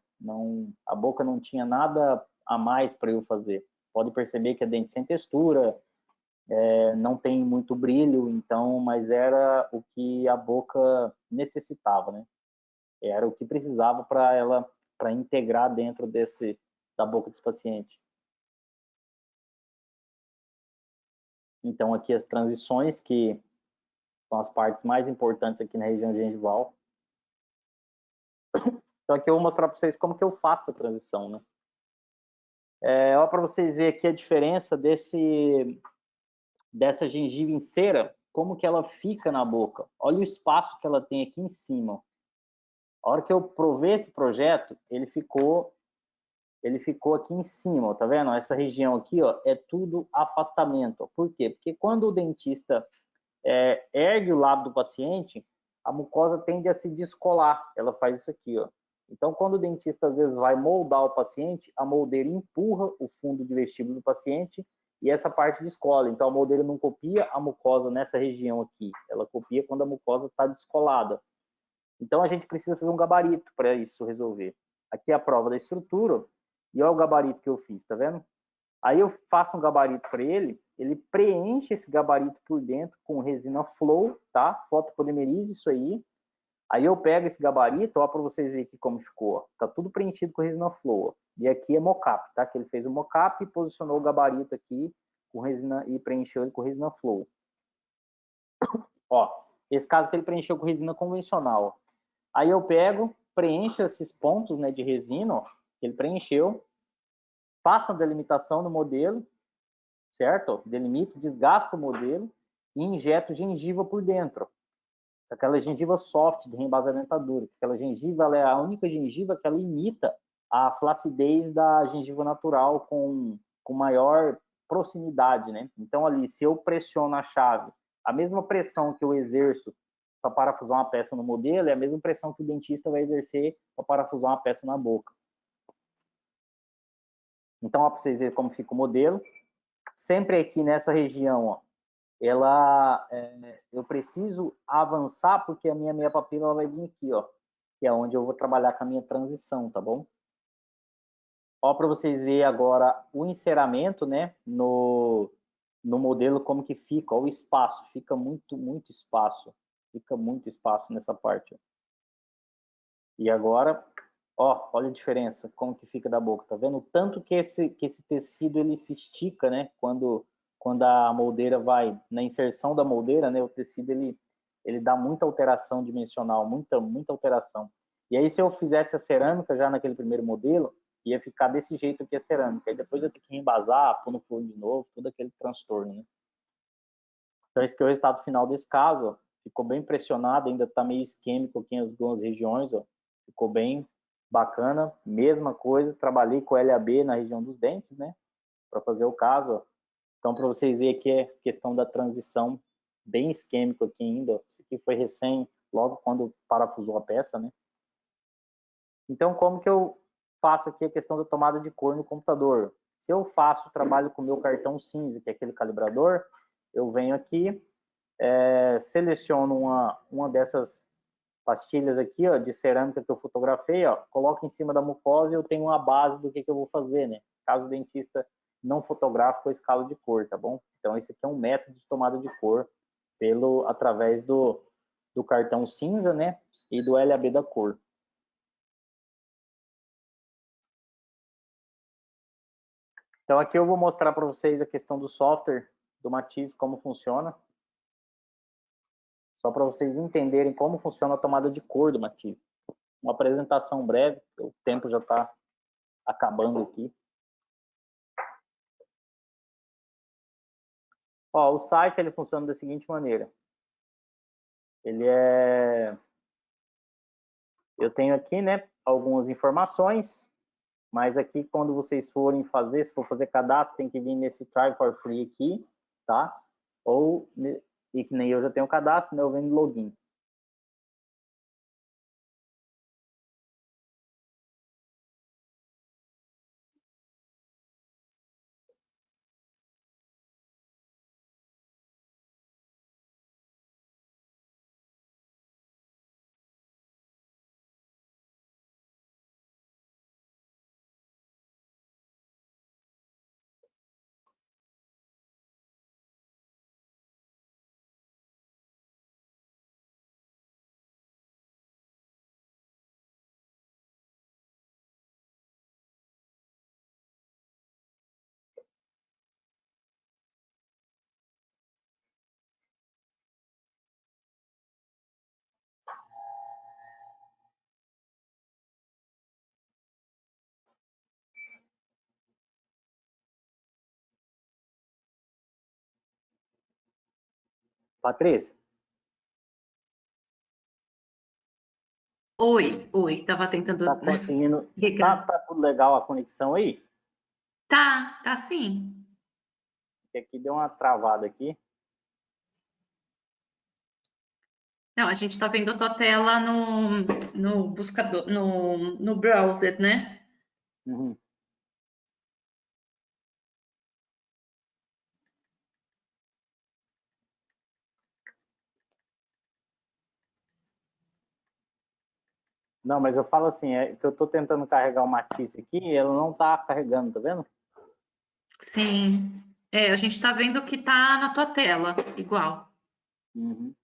a boca não tinha nada a mais para eu fazer. Pode perceber que é dente sem textura, não tem muito brilho, então, mas era o que a boca necessitava, né, era o que precisava para integrar dentro da boca desse paciente. Então, aqui as transições, que são as partes mais importantes aqui na região gengival. Então, aqui eu vou mostrar para vocês como que eu faço a transição, né? Olha para vocês verem aqui a diferença dessa gengiva em cera, como que ela fica na boca. Olha o espaço que ela tem aqui em cima. A hora que eu provei esse projeto, ele ficou aqui em cima, ó, tá vendo? Essa região aqui, ó, é tudo afastamento. Ó. Por quê? Porque quando o dentista ergue o lábio do paciente, a mucosa tende a se descolar. Ela faz isso aqui, ó. Então, quando o dentista às vezes vai moldar o paciente, a moldeira empurra o fundo de vestíbulo do paciente e essa parte descola. Então, a moldeira não copia a mucosa nessa região aqui. Ela copia quando a mucosa está descolada. Então, a gente precisa fazer um gabarito para isso resolver. Aqui é a prova da estrutura e olha o gabarito que eu fiz, tá vendo? Aí eu faço um gabarito para ele preenche esse gabarito por dentro com resina flow, tá? Fotopolimerize isso aí. Aí eu pego esse gabarito, ó, para vocês verem aqui como ficou. Ó. Tá tudo preenchido com resina flow. Ó. E aqui é mocap, tá? Que ele fez o mocap e posicionou o gabarito aqui com resina e preencheu ele com resina flow. Ó, esse caso que ele preencheu com resina convencional. Ó. Aí eu pego, preencho esses pontos, né, de resina, ó, que ele preencheu, faço a delimitação do modelo, certo? Delimito, desgasto o modelo e injeto gengiva por dentro. Aquela gengiva soft de reembasamento duro. Aquela gengiva, ela é a única gengiva que ela imita a flacidez da gengiva natural com maior proximidade, né? Então ali, se eu pressiono a chave, a mesma pressão que eu exerço para parafusar uma peça no modelo é a mesma pressão que o dentista vai exercer para parafusar uma peça na boca. Então, ó, para vocês verem como fica o modelo. Sempre aqui nessa região, ó, eu preciso avançar porque a minha meia papila vai vir aqui, ó, que é onde eu vou trabalhar com a minha transição, tá bom? Ó, para vocês verem agora o enceramento, né, no modelo, como que fica, ó, o espaço, fica muito espaço, nessa parte. Ó. E agora, ó, olha a diferença, como que fica da boca, tá vendo? Tanto que esse tecido, ele se estica, né, quando a moldeira vai, na inserção da moldeira, né, o tecido, ele dá muita alteração dimensional, muita alteração. E aí, se eu fizesse a cerâmica já naquele primeiro modelo, ia ficar desse jeito aqui a cerâmica. Aí depois eu tenho que embasar, pôr no forno de novo, todo aquele transtorno, né? Então, esse aqui é o resultado final desse caso, ó. Ficou bem pressionado, ainda está meio isquêmico aqui em algumas regiões, ó. Ficou bem bacana. Mesma coisa, trabalhei com LAB na região dos dentes, né? Para fazer o caso, ó. Então, para vocês verem aqui, é questão da transição, bem isquêmico aqui ainda. Isso aqui foi recém, logo quando parafusou a peça, né? Então, como que eu faço aqui a questão da tomada de cor no computador? Se eu faço trabalho com o meu cartão cinza, que é aquele calibrador, eu venho aqui, seleciono uma dessas pastilhas aqui, ó, de cerâmica que eu fotografei, ó, coloco em cima da mucosa e eu tenho uma base do que eu vou fazer, né? Caso o dentista não fotografe com a escala de cor, tá bom? Então, esse aqui é um método de tomada de cor através do cartão cinza, né? E do LAB da cor. Então, aqui eu vou mostrar para vocês a questão do software do Matiz, como funciona. Só para vocês entenderem como funciona a tomada de cor do Matiz. Uma apresentação breve, o tempo já está acabando aqui. Ó, o site ele funciona da seguinte maneira. Eu tenho aqui, né, algumas informações, mas aqui quando vocês forem fazer, se for fazer cadastro, tem que vir nesse Try for Free aqui, tá? E que nem eu já tenho cadastro, né, eu venho no login. Patrícia? Oi, tava tentando. Tá conseguindo? Tá tudo legal a conexão aí? Tá sim. Porque aqui deu uma travada aqui. Não, a gente tá vendo a tua tela no buscador, no browser, né? Uhum. Não, mas eu falo assim, é que eu tô tentando carregar o Matisse aqui e ela não tá carregando, tá vendo? Sim. A gente tá vendo que tá na tua tela, igual. Uhum.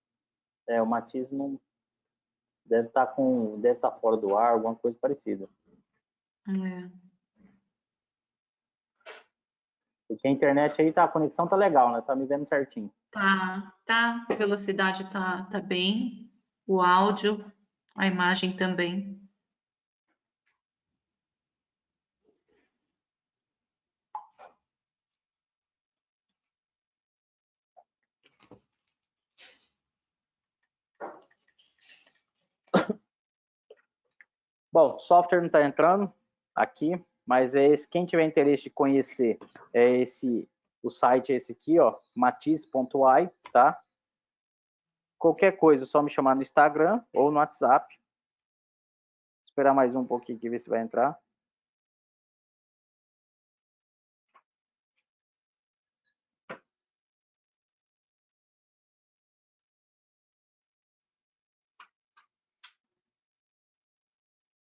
O Matisse não deve estar fora do ar, alguma coisa parecida. É. Porque a internet aí a conexão tá legal, né? Tá me vendo certinho. Tá. A velocidade tá bem. O áudio, a imagem também. Bom, software não está entrando aqui, mas quem tiver interesse de conhecer o site é esse aqui, ó, matiz.ai, tá? Qualquer coisa, é só me chamar no Instagram ou no WhatsApp. Vou esperar mais um pouquinho aqui, ver se vai entrar.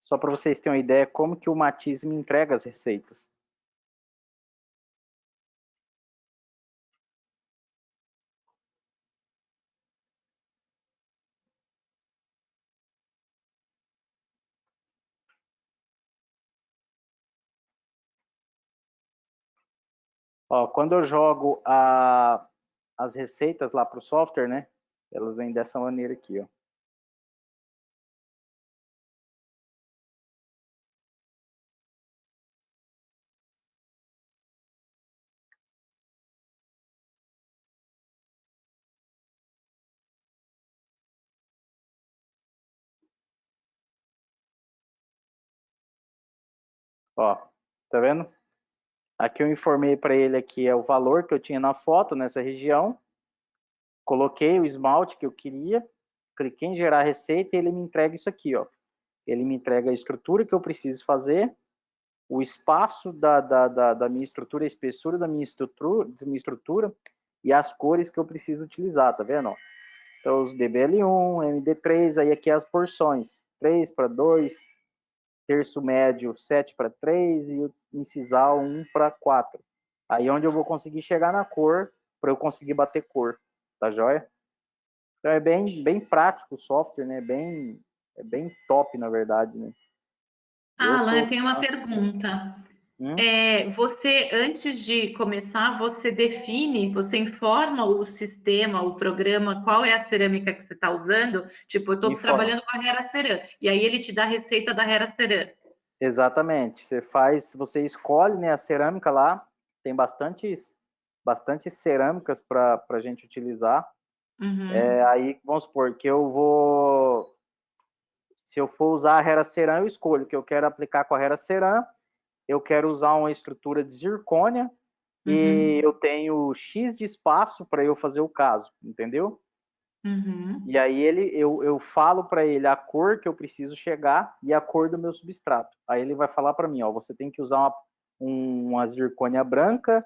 Só para vocês terem uma ideia como que o Matiz me entrega as receitas. Ó, quando eu jogo as receitas lá para o software, né? Elas vêm dessa maneira aqui, ó. Ó, tá vendo? Aqui eu informei para ele aqui é o valor que eu tinha na foto nessa região. Coloquei o esmalte que eu queria, cliquei em gerar receita e ele me entrega isso aqui, ó. Ele me entrega a estrutura que eu preciso fazer, o espaço da minha estrutura, a espessura da minha estrutura e as cores que eu preciso utilizar, tá vendo? Então, os DBL1, MD3, aí aqui as porções, 3 para 2, terço médio 7 para 3 e o incisal 1 para 4. Aí onde eu vou conseguir chegar na cor, para eu conseguir bater cor, tá joia? Então é bem prático o software, né? É bem top, na verdade, né? Alan, eu tenho uma pergunta. Hum? Você, antes de começar, você define, você informa o sistema, o programa, qual é a cerâmica que você está usando? Tipo, eu estou Informa. trabalhando com a Hera Ceram, e aí ele te dá a receita da Hera Ceram. Exatamente. Você escolhe, né, a cerâmica lá, tem bastante cerâmicas para a gente utilizar. Uhum, Aí, vamos supor que se eu for usar a Hera Ceram, eu escolho que eu quero aplicar com a Hera Ceram, eu quero usar uma estrutura de zircônia e uhum, eu tenho X de espaço para eu fazer o caso, entendeu? uhum, E aí eu falo para ele a cor que eu preciso chegar e a cor do meu substrato. Aí ele vai falar para mim, ó, você tem que usar uma zircônia branca,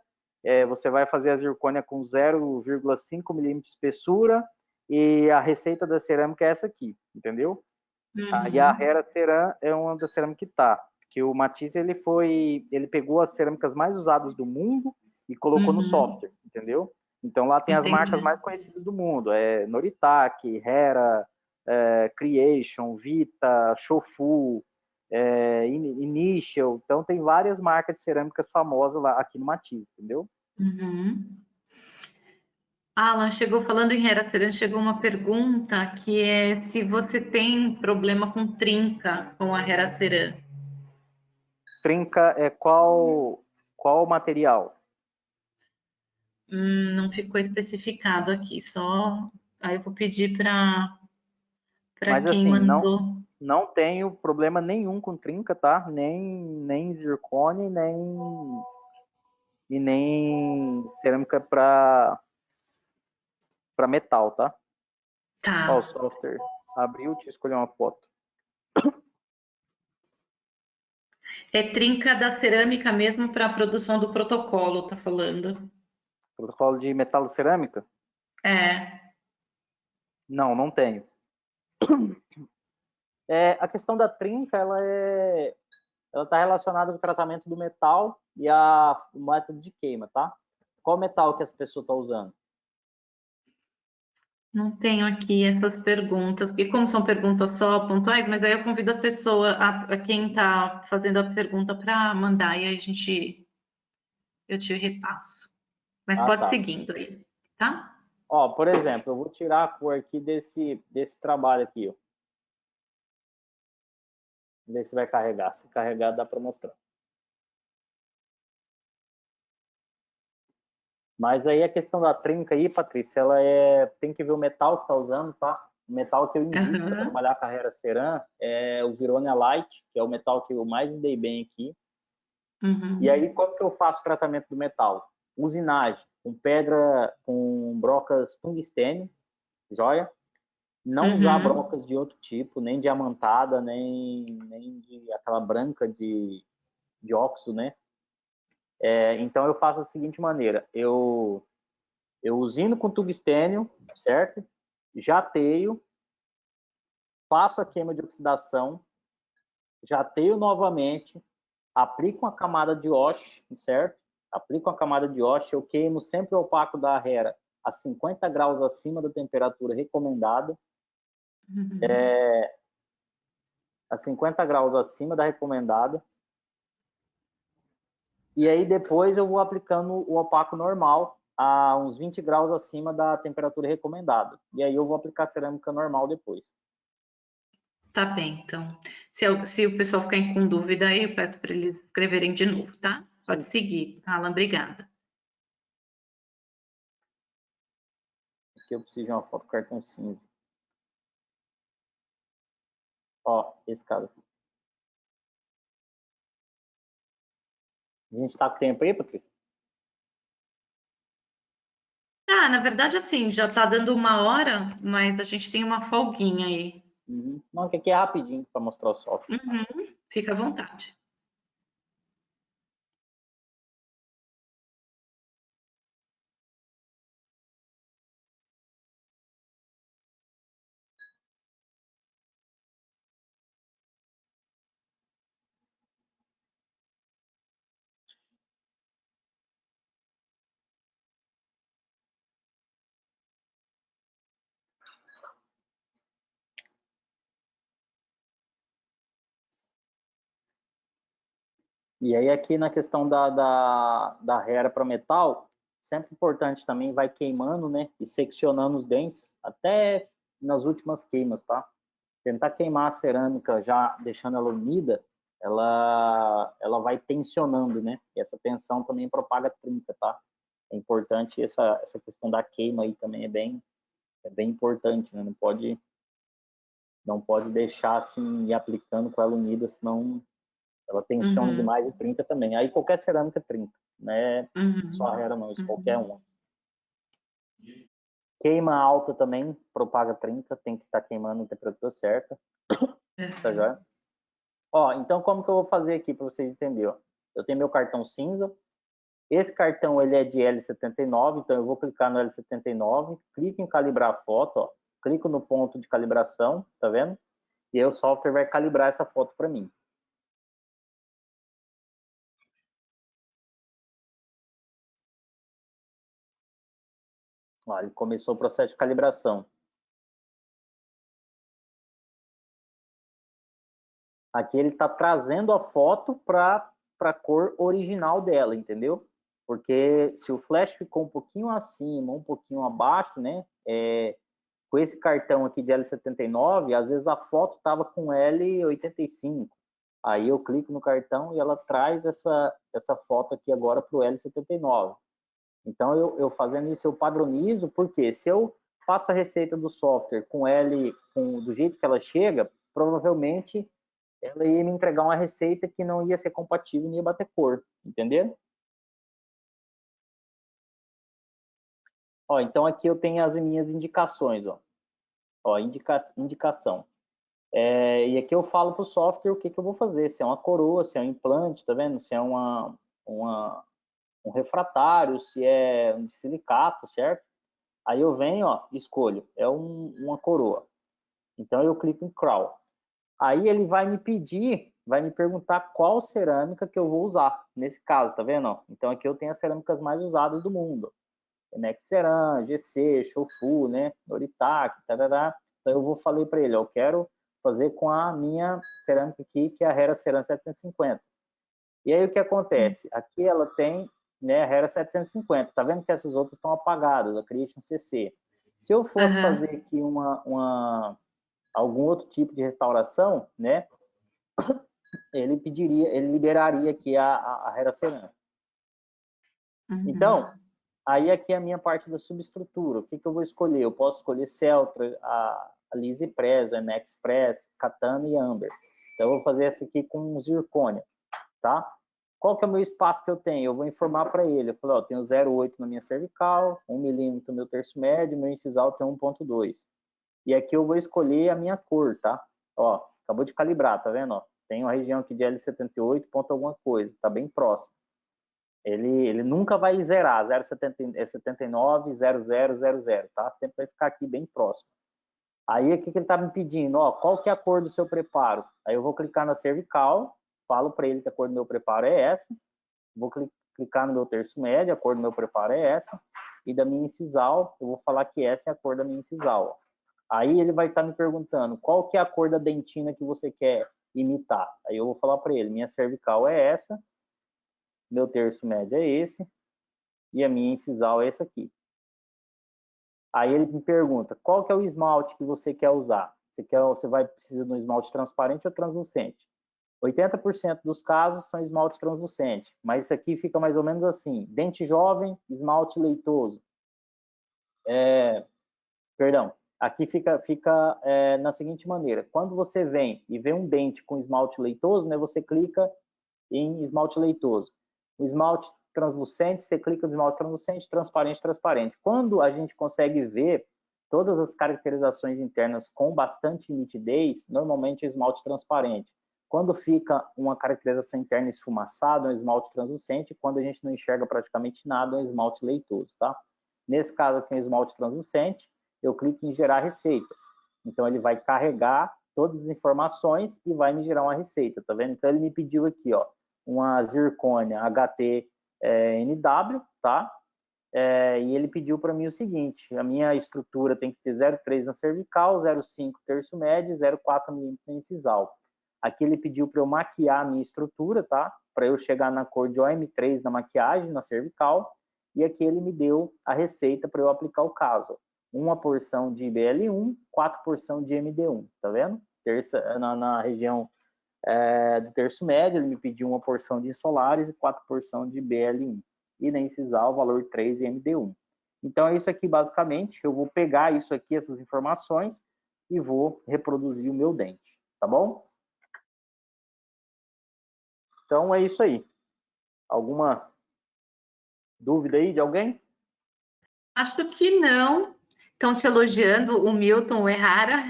você vai fazer a zircônia com 0,5 milímetros de espessura e a receita da cerâmica é essa aqui, entendeu? Aí a uhum. Hera Ceram é uma das cerâmicas que tá, porque o Matisse ele pegou as cerâmicas mais usadas do mundo e colocou no Uhum, software, entendeu? Então lá tem as marcas entendi. mais conhecidas do mundo, Noritake, Hera, Creation, Vita, Shofu, Initial, então tem várias marcas de cerâmicas famosas lá aqui no Matisse, entendeu? Uhum. Alan, chegou falando em Hera Ceram, chegou uma pergunta que é se você tem problema com trinca com a Hera Ceram. Trinca é qual material? Não ficou especificado aqui, só aí eu vou pedir para Mas quem assim, mandou. não tenho problema nenhum com trinca, tá? Nem zircone, nem cerâmica para metal, tá? Ó, o Tá. software abriu, deixa eu escolher uma foto. É trinca da cerâmica mesmo para a produção do protocolo, tá falando. Protocolo de metalocerâmica? É. Não tenho. A questão da trinca, ela está relacionada com o tratamento do metal e o método de queima, tá? Qual metal que essa pessoa está usando? Não tenho aqui essas perguntas, porque como são perguntas só pontuais, mas aí eu convido as pessoas, a quem está fazendo a pergunta para mandar e aí eu te repasso. Mas Ah, pode tá. seguindo aí, tá? Ó, por exemplo, eu vou tirar a cor aqui desse trabalho aqui, ó. Ver se vai carregar. Se carregar, dá para mostrar. Mas aí a questão da trinca aí, Patrícia, tem que ver o metal que tá usando, tá? O metal que eu indico para Aham. trabalhar a carreira Ceram é o Vironia Light, que é o metal que eu mais me dei bem aqui. E aí, Uhum. como que eu faço o tratamento do metal? Usinagem, com pedra, com brocas tungstênio, joia? Não usar brocas de outro tipo, nem diamantada, nem de aquela branca de óxido, né? Então eu faço da seguinte maneira, eu usino com tungstênio, certo? Jateio, faço a queima de oxidação, jateio novamente, aplico uma camada de OSH, certo? Aplico uma camada de OSH, eu queimo sempre o opaco da Hera a 50 graus acima da temperatura recomendada, a 50 graus acima da recomendada. E aí depois eu vou aplicando o opaco normal a uns 20 graus acima da temperatura recomendada. E aí eu vou aplicar cerâmica normal depois. Tá bem, então. Se o pessoal ficar com dúvida aí, eu peço para eles escreverem de novo, tá? Pode seguir, Alan, obrigada. Aqui eu preciso de uma foto cartão cinza. Ó, esse caso aqui. A gente tá com tempo aí, Patrícia? Ah, na verdade, assim, já tá dando 1 hora, mas a gente tem uma folguinha aí. Não, que aqui é rapidinho para mostrar o software. Fica à vontade. E aí aqui na questão da Hera para metal, sempre importante também, vai queimando, né? E seccionando os dentes, até nas últimas queimas, tá? Tentar queimar a cerâmica já deixando ela unida, ela vai tensionando, né? E essa tensão também propaga trinca, tá? É importante essa questão da queima aí também é bem importante, né? Não pode deixar assim ir aplicando com ela unida, senão ela tensiona demais e trinca também. Aí qualquer cerâmica trinca, né? Só a Hera não, isso qualquer uma. Queima alta também propaga trinca, tem que estar queimando a temperatura certa. Tá já? Ó, então como que eu vou fazer aqui para vocês entenderem? Ó? Eu tenho meu cartão cinza. Esse cartão ele é de L79, então eu vou clicar no L79, clico em calibrar a foto, ó, clico no ponto de calibração, tá vendo? E aí o software vai calibrar essa foto para mim. Ó, ele começou o processo de calibração. Aqui ele está trazendo a foto para a cor original dela, entendeu? Porque se o flash ficou um pouquinho acima, um pouquinho abaixo, né? Com esse cartão aqui de L79, às vezes a foto estava com L85. Aí eu clico no cartão e ela traz essa foto aqui agora para o L79. Então, eu fazendo isso, eu padronizo, porque se eu faço a receita do software do jeito que ela chega, provavelmente ela ia me entregar uma receita que não ia ser compatível, nem ia bater cor, entendeu? Ó, então aqui eu tenho as minhas indicações, ó, indicação. E aqui eu falo para o software o que eu vou fazer, se é uma coroa, se é um implante, tá vendo? Se é um refratário, se é um silicato, certo? Aí eu venho, ó, escolho, é uma coroa. Então eu clico em crawl. Aí ele vai me perguntar qual cerâmica que eu vou usar, nesse caso, tá vendo? Ó? Então aqui eu tenho as cerâmicas mais usadas do mundo. Nexeran, GC, Shofu, né? Noritake, tarará. Então eu falei para ele, eu quero fazer com a minha cerâmica aqui, que é a Hera Ceran 750. E aí o que acontece? Aqui ela tem, né, a Hera 750. Tá vendo que essas outras estão apagadas, a Creation CC. Se eu fosse fazer aqui algum outro tipo de restauração, né, ele liberaria aqui a Hera Ceran. Então, aí aqui é a minha parte da subestrutura. O que eu vou escolher? Eu posso escolher Celtra, a Lise Press, a MX Press, Katana e Amber. Então, eu vou fazer essa aqui com zircônia, tá? Qual que é o meu espaço que eu tenho? Eu vou informar para ele. Eu falo, ó, tenho 0,8 na minha cervical, 1 milímetro no meu terço médio, meu incisal tem 1,2. E aqui eu vou escolher a minha cor, tá? Ó, acabou de calibrar, tá vendo? Ó, tem uma região aqui de L78, ponto alguma coisa, tá bem próximo. Ele nunca vai zerar, 0,79, 0000, tá? Sempre vai ficar aqui bem próximo. Aí, o que ele tá me pedindo? Ó, qual que é a cor do seu preparo? Aí eu vou clicar na cervical, falo para ele que a cor do meu preparo é essa, vou clicar no meu terço médio, a cor do meu preparo é essa, e da minha incisal, eu vou falar que essa é a cor da minha incisal. Aí ele vai estar me perguntando qual que é a cor da dentina que você quer imitar. Aí eu vou falar para ele, minha cervical é essa, meu terço médio é esse, e a minha incisal é essa aqui. Aí ele me pergunta, qual que é o esmalte que você quer usar? Você vai precisar de um esmalte transparente ou translucente? 80% dos casos são esmalte translucente, mas isso aqui fica mais ou menos assim, dente jovem, esmalte leitoso. Perdão, aqui fica na seguinte maneira, quando você vem e vê um dente com esmalte leitoso, né, você clica em esmalte leitoso. O esmalte translucente, você clica no esmalte translucente, transparente, transparente. Quando a gente consegue ver todas as caracterizações internas com bastante nitidez, normalmente é esmalte transparente. Quando fica uma caracterização interna esfumaçada, é um esmalte translucente. Quando a gente não enxerga praticamente nada, é um esmalte leitoso, tá? Nesse caso aqui, é um esmalte translucente, eu clico em gerar receita. Então, ele vai carregar todas as informações e vai me gerar uma receita, tá vendo? Então, ele me pediu aqui, ó, uma zircônia HT NW, tá? E ele pediu para mim o seguinte, a minha estrutura tem que ter 0,3 na cervical, 0,5 terço médio, 0,4 milímetros na incisal. Aqui ele pediu para eu maquiar a minha estrutura, tá? Para eu chegar na cor de OM3 na maquiagem, na cervical. E aqui ele me deu a receita para eu aplicar o caso. Uma porção de BL1, 4 porções de MD1, tá vendo? Na região do terço médio, ele me pediu uma porção de insolares e 4 porções de BL1. E na incisal, valor 3 e MD1. Então, é isso aqui, basicamente. Eu vou pegar isso aqui, essas informações, e vou reproduzir o meu dente, tá bom? Então, é isso aí. Alguma dúvida aí de alguém? Acho que não. Estão te elogiando, o Milton Errara.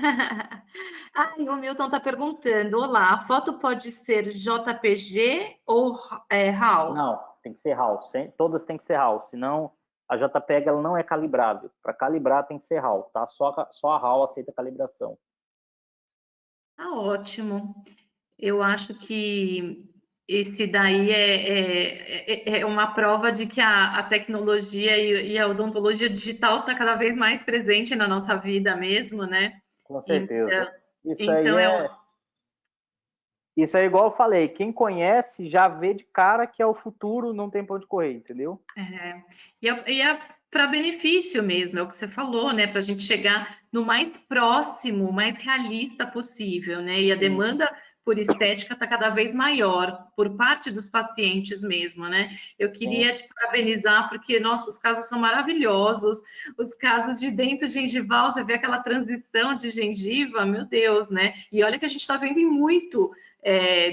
O Milton está perguntando: olá, a foto pode ser JPG ou RAW? Não, tem que ser RAW. Todas têm que ser RAW, senão a JPEG ela não é calibrável. Para calibrar tem que ser RAW, tá? Só a RAW aceita calibração. Tá ótimo. Eu acho que esse daí é uma prova de que a tecnologia e a odontologia digital está cada vez mais presente na nossa vida mesmo, né? Com certeza. Então, Isso aí então é. Isso é igual eu falei, quem conhece já vê de cara que é o futuro, não tem pra onde correr, entendeu? e é para benefício mesmo, é o que você falou, né? Para a gente chegar no mais próximo, mais realista possível, né? E a Sim, demanda por estética está cada vez maior, por parte dos pacientes mesmo, né? Eu sim. queria te parabenizar, porque nossos casos são maravilhosos. Os casos de dento gengival, você vê aquela transição de gengiva, meu Deus, né? E olha que a gente está vendo em muito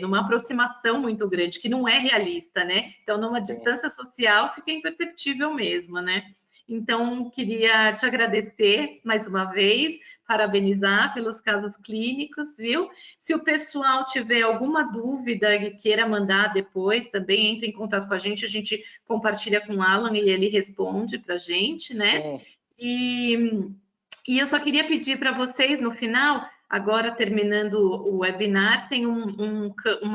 numa aproximação muito grande, que não é realista, né? Então, numa Sim. distância social, fica imperceptível mesmo, né? Então, queria te agradecer mais uma vez, parabenizar pelos casos clínicos, viu? Se o pessoal tiver alguma dúvida e queira mandar depois, também entre em contato com a gente compartilha com o Alan e ele responde para a gente, né? Sim. E eu só queria pedir para vocês no final, agora terminando o webinar, tem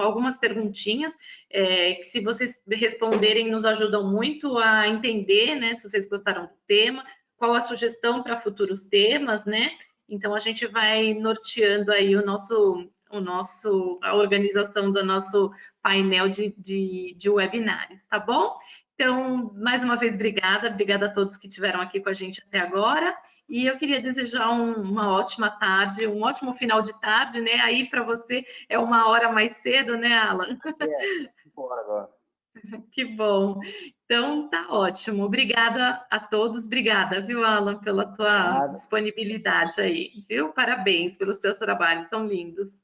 algumas perguntinhas que, se vocês responderem, nos ajudam muito a entender, né? Se vocês gostaram do tema, qual a sugestão para futuros temas, né? Então a gente vai norteando aí a organização do nosso painel de webinars, tá bom? Então, mais uma vez, obrigada a todos que estiveram aqui com a gente até agora. E eu queria desejar uma ótima tarde, um ótimo final de tarde, né? Aí para você é uma hora mais cedo, né, Alan? Bora agora. Que bom. Então tá ótimo. Obrigada a todos. Obrigada, viu, Alan, pela tua Nada. disponibilidade aí, viu? Parabéns pelos seus trabalhos, são lindos.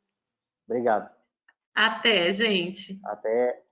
Obrigado. Até, gente. Até.